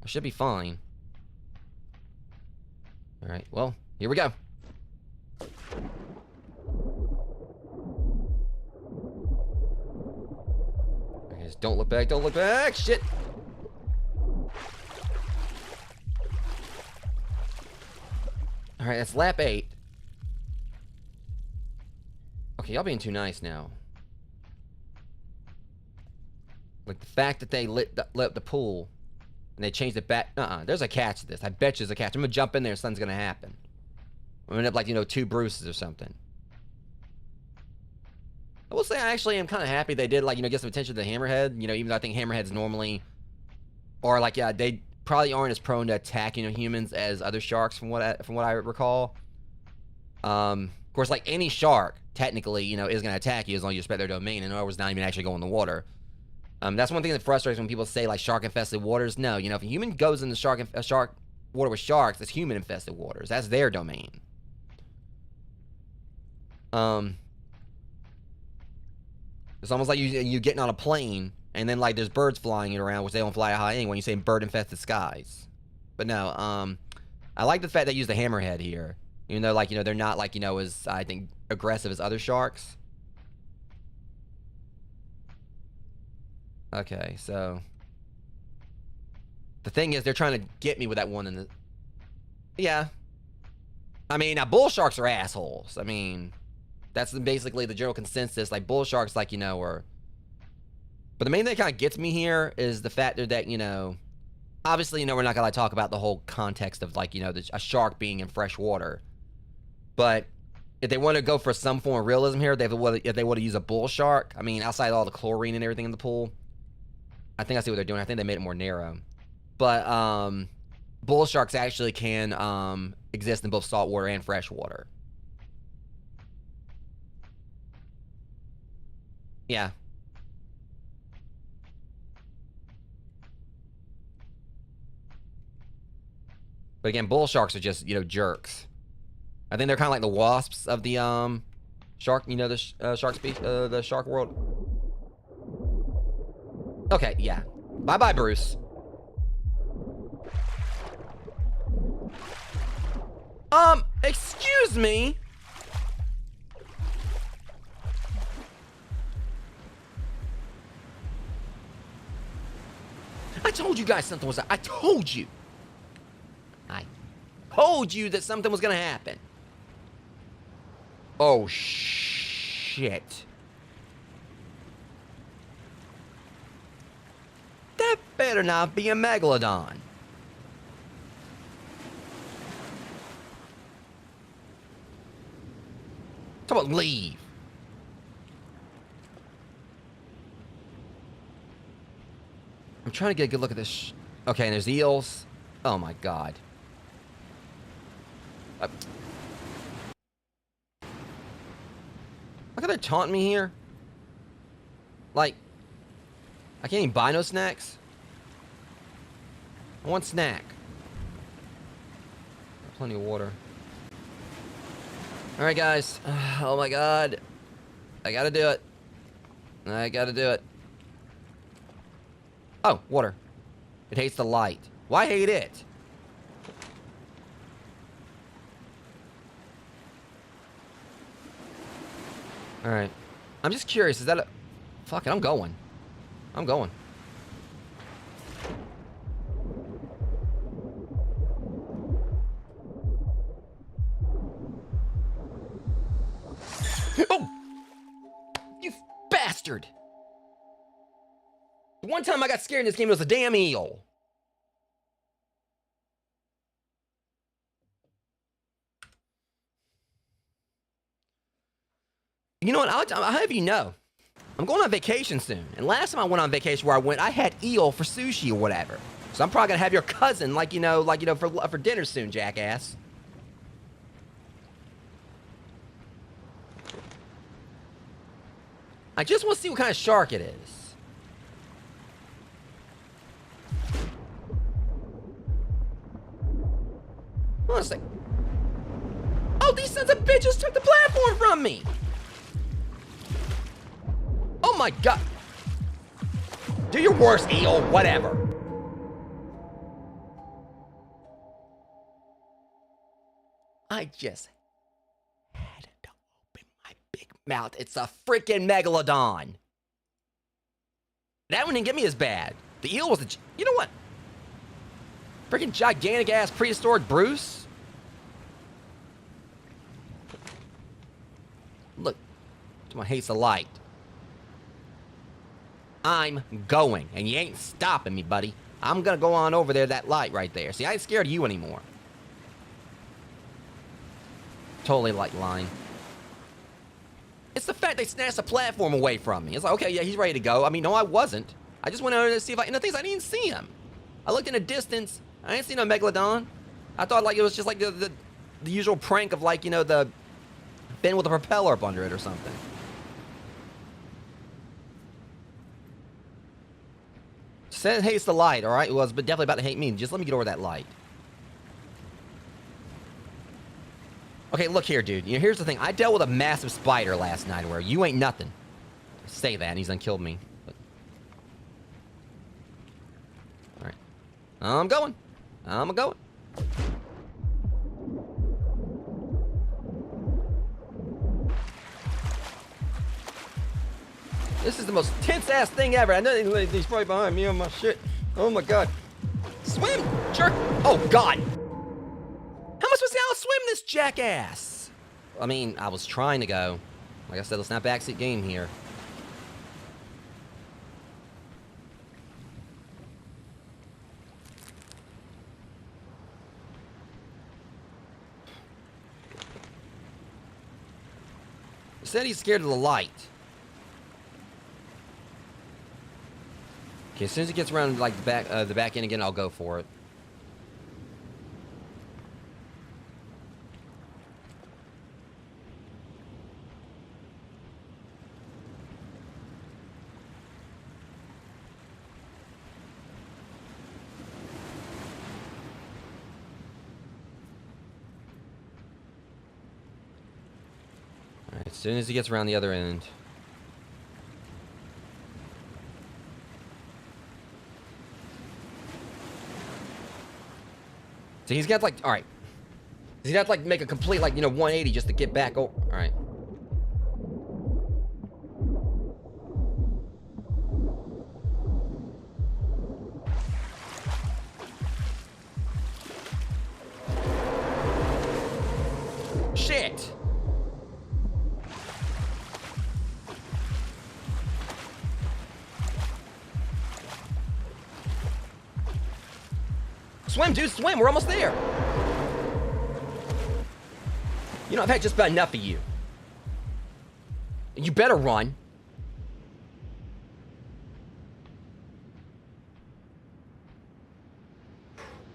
I should be fine. Alright, well, here we go. Okay, just don't look back, don't look back! Shit! Alright, that's lap 8. Okay, y'all being too nice now. Like, the fact that they lit the pool and they changed it back. There's a catch to this. I bet you there's a catch. I'm gonna jump in there and something's gonna happen. I'm gonna end up like, you know, 2 Bruces or something. I will say I actually am kind of happy they did, like, you know, get some attention to the Hammerhead. You know, even though I think Hammerheads normally, or like, yeah, they probably aren't as prone to attack, you know, humans as other sharks from what I recall. Of course, like any shark, technically, you know, is gonna attack you as long as you respect their domain, and in other words, not even actually go in the water. That's one thing that frustrates when people say like shark-infested waters. No, you know, if a human goes in the shark water with sharks, it's human-infested waters. That's their domain. It's almost like you getting on a plane and then like there's birds flying around, which they don't fly high anyway. You say bird-infested skies, but no. I like the fact they use the hammerhead here, even though like, you know, they're not like, you know, as I think aggressive as other sharks. Okay, so the thing is, they're trying to get me with that one in the... Yeah. I mean, now bull sharks are assholes. I mean, that's basically the general consensus. Like, bull sharks, like, you know, are... But the main thing that kind of gets me here is the fact that, you know... Obviously, you know, we're not going to like, talk about the whole context of, like, you know, a shark being in fresh water. But if they want to go for some form of realism here, if they want to use a bull shark, I mean, outside all the chlorine and everything in the pool, I think I see what they're doing. I think they made it more narrow. But bull sharks actually can exist in both saltwater and freshwater. Yeah. But again, bull sharks are just, you know, jerks. I think they're kind of like the wasps of the shark, you know, the shark species, the shark world. Okay, yeah. Bye-bye, Bruce. Excuse me? I told you guys something was... I told you. I told you that something was gonna happen. Oh, shit. That better not be a megalodon. Talk about leave. I'm trying to get a good look at this. Okay, and there's eels. Oh my god. Look how they're taunting me here. Like, I can't even buy no snacks. I want snack. Plenty of water. Alright, guys. Oh my god. I gotta do it. I gotta do it. Oh, water. It hates the light. Why hate it? Alright. I'm just curious, is that a... Fuck it, I'm going. I'm going. Oh! You bastard! The one time I got scared in this game, it was a damn eel. You know what? I'll have you know. I'm going on vacation soon. And last time I went on vacation where I had eel for sushi or whatever. So I'm probably gonna have your cousin, like you know, for dinner soon, jackass. I just want to see what kind of shark it is. Hold on a sec. Oh, these sons of bitches took the platform from me! Oh my god! Do your worst, eel, whatever. I just had to open my big mouth. It's a freaking megalodon. That one didn't get me as bad. The eel was the... You know what? Freaking gigantic ass prehistoric Bruce. Look. Someone hates the light. I'm going, and you ain't stopping me, buddy. I'm gonna go on over there, that light right there. See, I ain't scared of you anymore. Totally like lying. It's the fact they snatched the platform away from me. It's like, okay, yeah, he's ready to go. I mean, no, I wasn't. I just went over to see if I... And the things, I didn't see him. I looked in the distance. I didn't see no megalodon. I thought, like, it was just like the usual prank of, like, you know, the bin with a propeller up under it or something. Said hates the light, alright? It was but definitely about to hate me. Just let me get over that light. Okay, look here, dude. You know, here's the thing. I dealt with a massive spider last night where you ain't nothing. Say that, and he's done killed me. Alright. I'm going. I'm going. This is the most tense-ass thing ever. I know he's probably behind me on my shit. Oh, my God. Swim, jerk. Oh, God. jackass? I mean, I was trying to go. Like I said, let's not backseat game here. He said he's scared of the light. Okay, as soon as he gets around like the back end again, I'll go for it. All right, as soon as he gets around the other end. So he's got like, all right. He's got to like make a complete like 180 just to get back. Oh, all right. Shit. Swim, dude, swim. We're almost there. You know, I've had just about enough of you. You better run.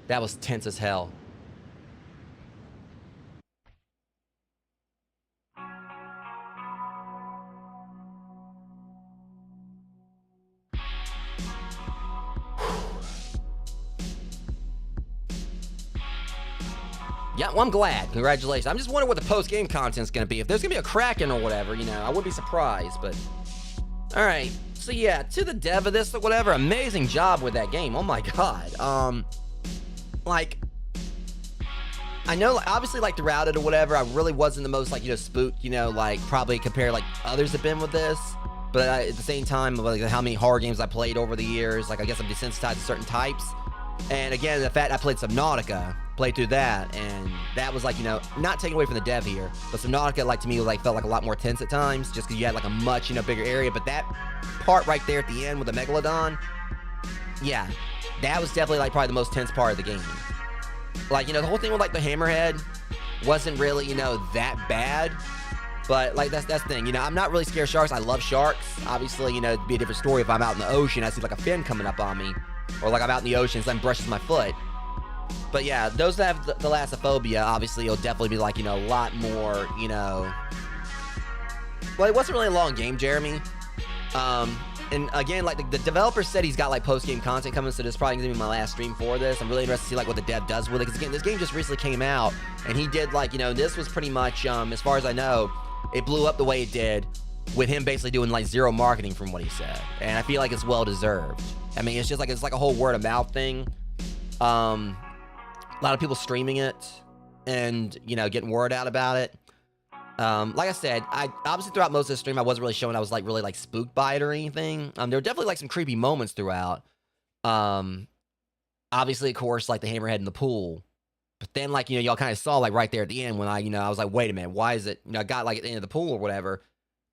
That was tense as hell. Yeah, well, I'm glad. Congratulations. I'm just wondering what the post-game content's going to be. If there's going to be a Kraken or whatever, I wouldn't be surprised, but... Alright, so yeah, to the dev of this or whatever, amazing job with that game. Oh my god. Like... I know, obviously, like, throughout it or whatever, I really wasn't the most, like, spooked, like, probably compared, like, others have been with this. But at the same time, like, how many horror games I played over the years, like, I guess I'm desensitized to certain types. And again, the fact I played Subnautica, played through that, and that was like, not taking away from the dev here, but Subnautica, like, to me, like, felt like a lot more tense at times, just because you had, like, a much, bigger area. But that part right there at the end with the Megalodon, yeah, that was definitely, like, probably the most tense part of the game. Like, the whole thing with, like, the hammerhead wasn't really, that bad. But, like, that's the thing. I'm not really scared of sharks. I love sharks. Obviously, it'd be a different story if I'm out in the ocean, I see, like, a fin coming up on me. Or, like, I'm out in the ocean, something brushes my foot. But, yeah, those that have thalassophobia, obviously, it'll definitely be, like, a lot more, Well, it wasn't really a long game, Jeremy. And, again, like, the developer said he's got, like, post-game content coming, so this is probably going to be my last stream for this. I'm really interested to see, like, what the dev does with it. Because, again, this game just recently came out, and he did, like, this was pretty much, as far as I know, it blew up the way it did with him basically doing, like, zero marketing from what he said. And I feel like it's well-deserved. I mean, it's just like, it's like a whole word of mouth thing. A lot of people streaming it and, getting word out about it. Like I said, I obviously throughout most of the stream, I wasn't really showing I was like really like spooked by it or anything. There were definitely like some creepy moments throughout. Obviously, of course, like the hammerhead in the pool. But then like, y'all kind of saw like right there at the end when I was like, wait a minute, why is it, I got like at the end of the pool or whatever.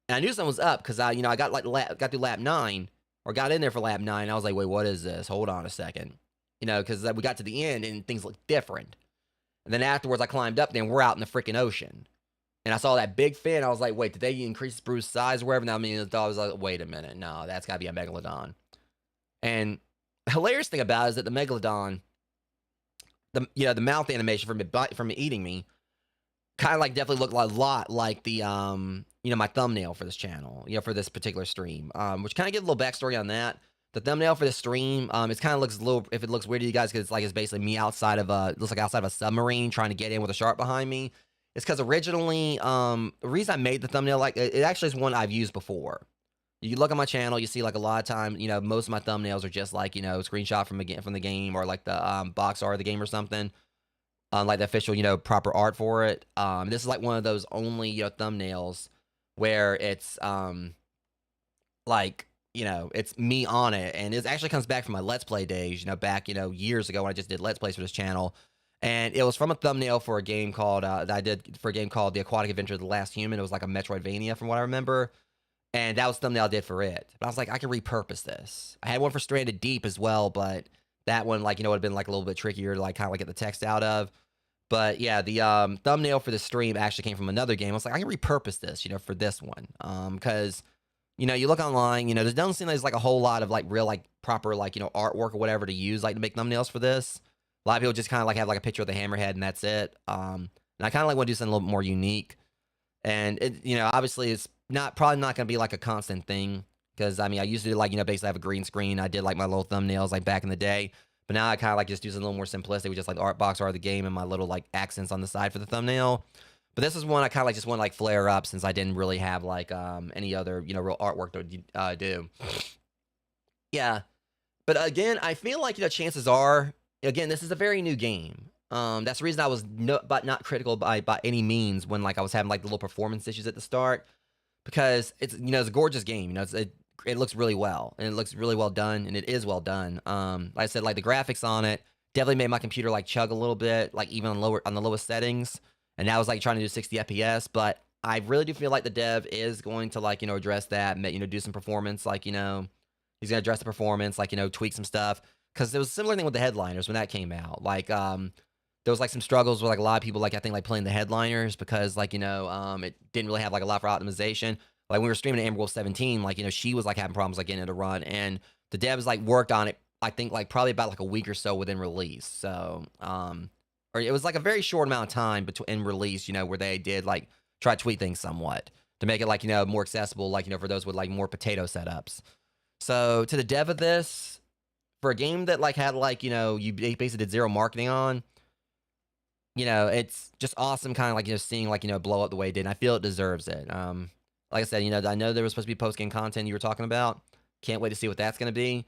And I knew something was up because I got like, got through lap 9. Or got in there for lap 9, and I was like, wait, what is this? Hold on a second. Because we got to the end, and things looked different. And then afterwards, I climbed up there, and we're out in the freaking ocean. And I saw that big fin, I was like, wait, did they increase Bruce's size or whatever? Now, I was like, wait a minute. No, that's got to be a Megalodon. And the hilarious thing about it is that the Megalodon, the mouth animation from it eating me, kind of like definitely looked a lot like the, my thumbnail for this channel, for this particular stream, which kind of give a little backstory on that. The thumbnail for this stream, it kind of looks a little, if it looks weird to you guys, because it's basically me outside of it looks like outside of a submarine trying to get in with a shark behind me. It's because originally, the reason I made the thumbnail, like, it actually is one I've used before. You look at my channel, you see, like, a lot of times, most of my thumbnails are just, like, screenshot from the game, or, like, the box art of the game or something. Like, the official, proper art for it. This is, like, one of those only, thumbnails where it's, like, it's me on it. And it actually comes back from my Let's Play days, back, years ago when I just did Let's Plays for this channel. And it was from a thumbnail for a game called that I did for a game called The Aquatic Adventure of the Last Human. It was like a Metroidvania from what I remember. And that was the thumbnail I did for it. But I was like, I can repurpose this. I had one for Stranded Deep as well, but that one, like, you know, would have been like a little bit trickier to like kind of like get the text out of. But yeah, the thumbnail for the stream actually came from another game. I was like, I can repurpose this, you know, for this one. Because, you know, you look online, you know, there doesn't seem like there's like a whole lot of like real, like proper, like, you know, artwork or whatever to use, like to make thumbnails for this. A lot of people just kind of like have like a picture of the hammerhead and that's it. And I kind of like want to do something a little bit more unique. And it, you know, obviously it's probably not going to be like a constant thing. Because, I mean, I used to like, you know, basically have a green screen. I did like my little thumbnails like back in the day. But now I kind of like just do something a little more simplistic with just like the art box art of the game and my little like accents on the side for the thumbnail. But this is one I kind of like just want to like flare up since I didn't really have like any other, you know, real artwork to do. Yeah. But again, I feel like, you know, chances are, again, this is a very new game. That's the reason I was not critical by any means when like I was having like the little performance issues at the start. Because it's, you know, it's a gorgeous game. You know, it looks really well, and it looks really well done, and it is well done. Like I said, like the graphics on it definitely made my computer like chug a little bit, like even on the lowest settings. And now I was like trying to do 60 FPS, but I really do feel like the dev is going to like, you know, address that, you know, do some performance, like, you know, he's gonna address the performance, like, you know, tweak some stuff. Because there was a similar thing with the headliners when that came out. Like, there was like some struggles with like a lot of people, like I think like playing the headliners because like, you know, it didn't really have like a lot for optimization. Like when we were streaming Amber Wolf 17, like, you know, she was like having problems like getting it to run, and the devs like worked on it, I think like probably about like a week or so within release. So, or it was like a very short amount of time in release, you know, where they did like try to tweak things somewhat to make it like, you know, more accessible, like, you know, for those with like more potato setups. So to the dev of this, for a game that like had like, you know, you basically did zero marketing on, you know, it's just awesome kind of like, you know, seeing like, you know, blow up the way it did. And I feel it deserves it. Like I said, you know, I know there was supposed to be post-game content you were talking about. Can't wait to see what that's going to be.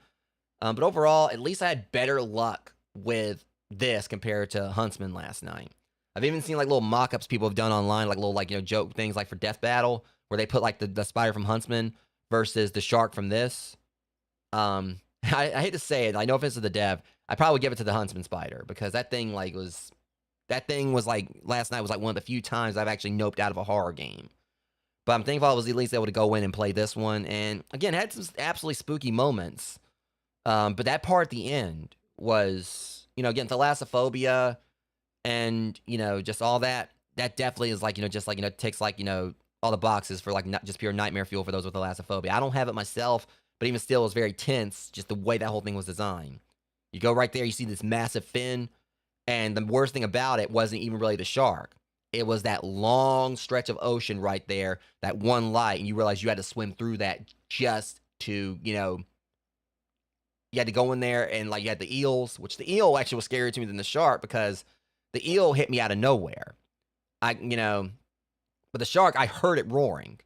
But overall, at least I had better luck with this compared to Huntsman last night. I've even seen like little mock-ups people have done online, like little like, you know, joke things like for Death Battle, where they put like the spider from Huntsman versus the shark from this. I hate to say it, I know if this is the dev, I probably would give it to the Huntsman spider because that thing was like last night was like one of the few times I've actually noped out of a horror game. But I'm thankful I was at least able to go in and play this one. And again, had some absolutely spooky moments. But that part at the end was, you know, again, thalassophobia and, you know, just all that. That definitely is like, you know, just like, you know, ticks like, you know, all the boxes for like not just pure nightmare fuel for those with thalassophobia. I don't have it myself, but even still, it was very tense, just the way that whole thing was designed. You go right there, you see this massive fin. And the worst thing about it wasn't even really the shark. It was that long stretch of ocean right there, that one light, and you realize you had to swim through that just to, you know, you had to go in there, and like you had the eels, which the eel actually was scarier to me than the shark because the eel hit me out of nowhere. You know, but the shark, I heard it roaring.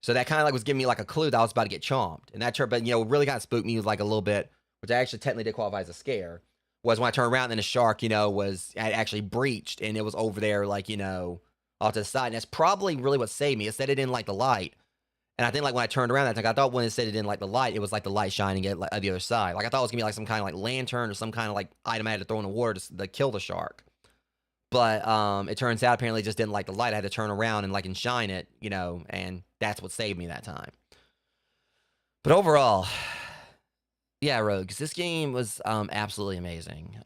So that kind of like was giving me like a clue that I was about to get chomped. And that, but you know, really kind of spooked me like a little bit, which I actually technically did qualify as a scare. Was when I turned around and the shark, you know, had actually breached and it was over there, like, you know, off to the side. And that's probably really what saved me. It said it didn't like the light. And I think, like, when I turned around, I thought when it said it didn't like the light, it was like the light shining at the other side. Like, I thought it was going to be like some kind of like lantern or some kind of like item I had to throw in the water to kill the shark. But it turns out apparently it just didn't like the light. I had to turn around and like and shine it, you know, and that's what saved me that time. But overall, yeah, Rogues, this game was absolutely amazing.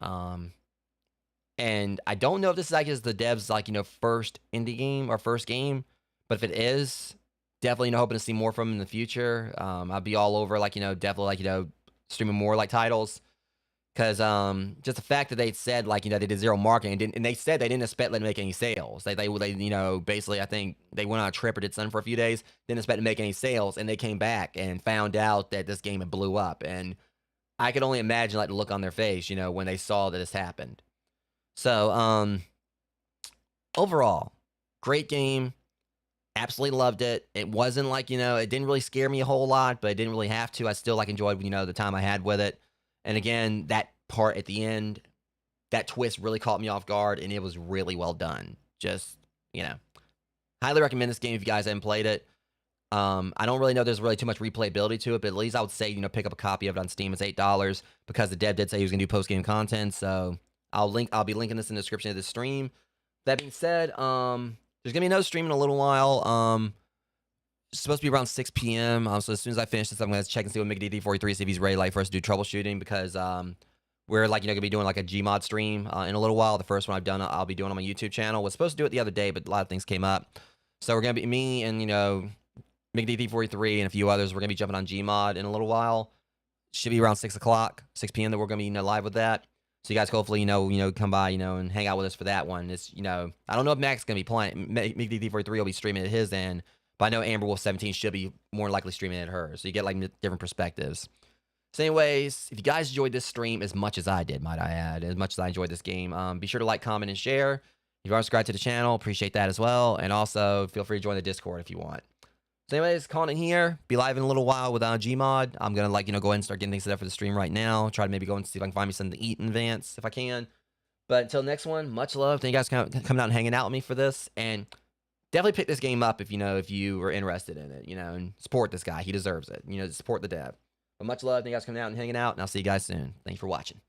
And I don't know if this is like the devs like, you know, first indie game or first game, but if it is, definitely, you know, hoping to see more from them in the future. I'll be all over like, you know, definitely like, you know, streaming more like titles. Because just the fact that they said like, you know, they did zero marketing and they said they didn't expect them to make any sales. They you know, basically I think they went on a trip or did something for a few days, didn't expect to make any sales, and they came back and found out that this game had blew up. And I could only imagine like the look on their face, you know, when they saw that this happened. So overall, great game. Absolutely loved it. It wasn't like, you know, it didn't really scare me a whole lot, but it didn't really have to. I still like enjoyed, you know, the time I had with it. And again, that part at the end, that twist really caught me off guard, and it was really well done. Just, you know, highly recommend this game if you guys haven't played it. I don't really know there's really too much replayability to it, but at least I would say, you know, pick up a copy of it on Steam. It's $8 because the dev did say he was going to do post-game content. So I'll be linking this in the description of the stream. That being said, there's gonna be another stream in a little while. It's supposed to be around 6 p.m. So as soon as I finish this, I'm gonna check and see what MickDD43, see if he's ready like for us to do troubleshooting, because we're like, gonna be doing like a Gmod stream in a little while. The first one I'll be doing on my YouTube channel. Was supposed to do it the other day, but a lot of things came up. So we're gonna be me and MickDD43 and a few others. We're gonna be jumping on Gmod in a little while. Should be around 6 o'clock, 6 p.m. that we're gonna be live with that. So you guys hopefully come by and hang out with us for that one. It's I don't know if Mac's gonna be playing. MickDD43 will be streaming at his end, but I know Amber Wolf 17 should be more likely streaming at hers. So you get like different perspectives. So anyways, if you guys enjoyed this stream as much as I did, might I add, as much as I enjoyed this game, be sure to like, comment, and share. If you aren't subscribed to the channel, appreciate that as well. And also, feel free to join the Discord if you want. So anyways, calling it here. Be live in a little while with Gmod. I'm going to go ahead and start getting things set up for the stream right now. Try to maybe go and see if I can find me something to eat in advance if I can. But until next one, much love. Thank you guys for coming out and hanging out with me for this. And definitely pick this game up if you were interested in it, and support this guy. He deserves it. Support the dev. But much love. Thank you guys for coming out and hanging out. And I'll see you guys soon. Thanks for watching.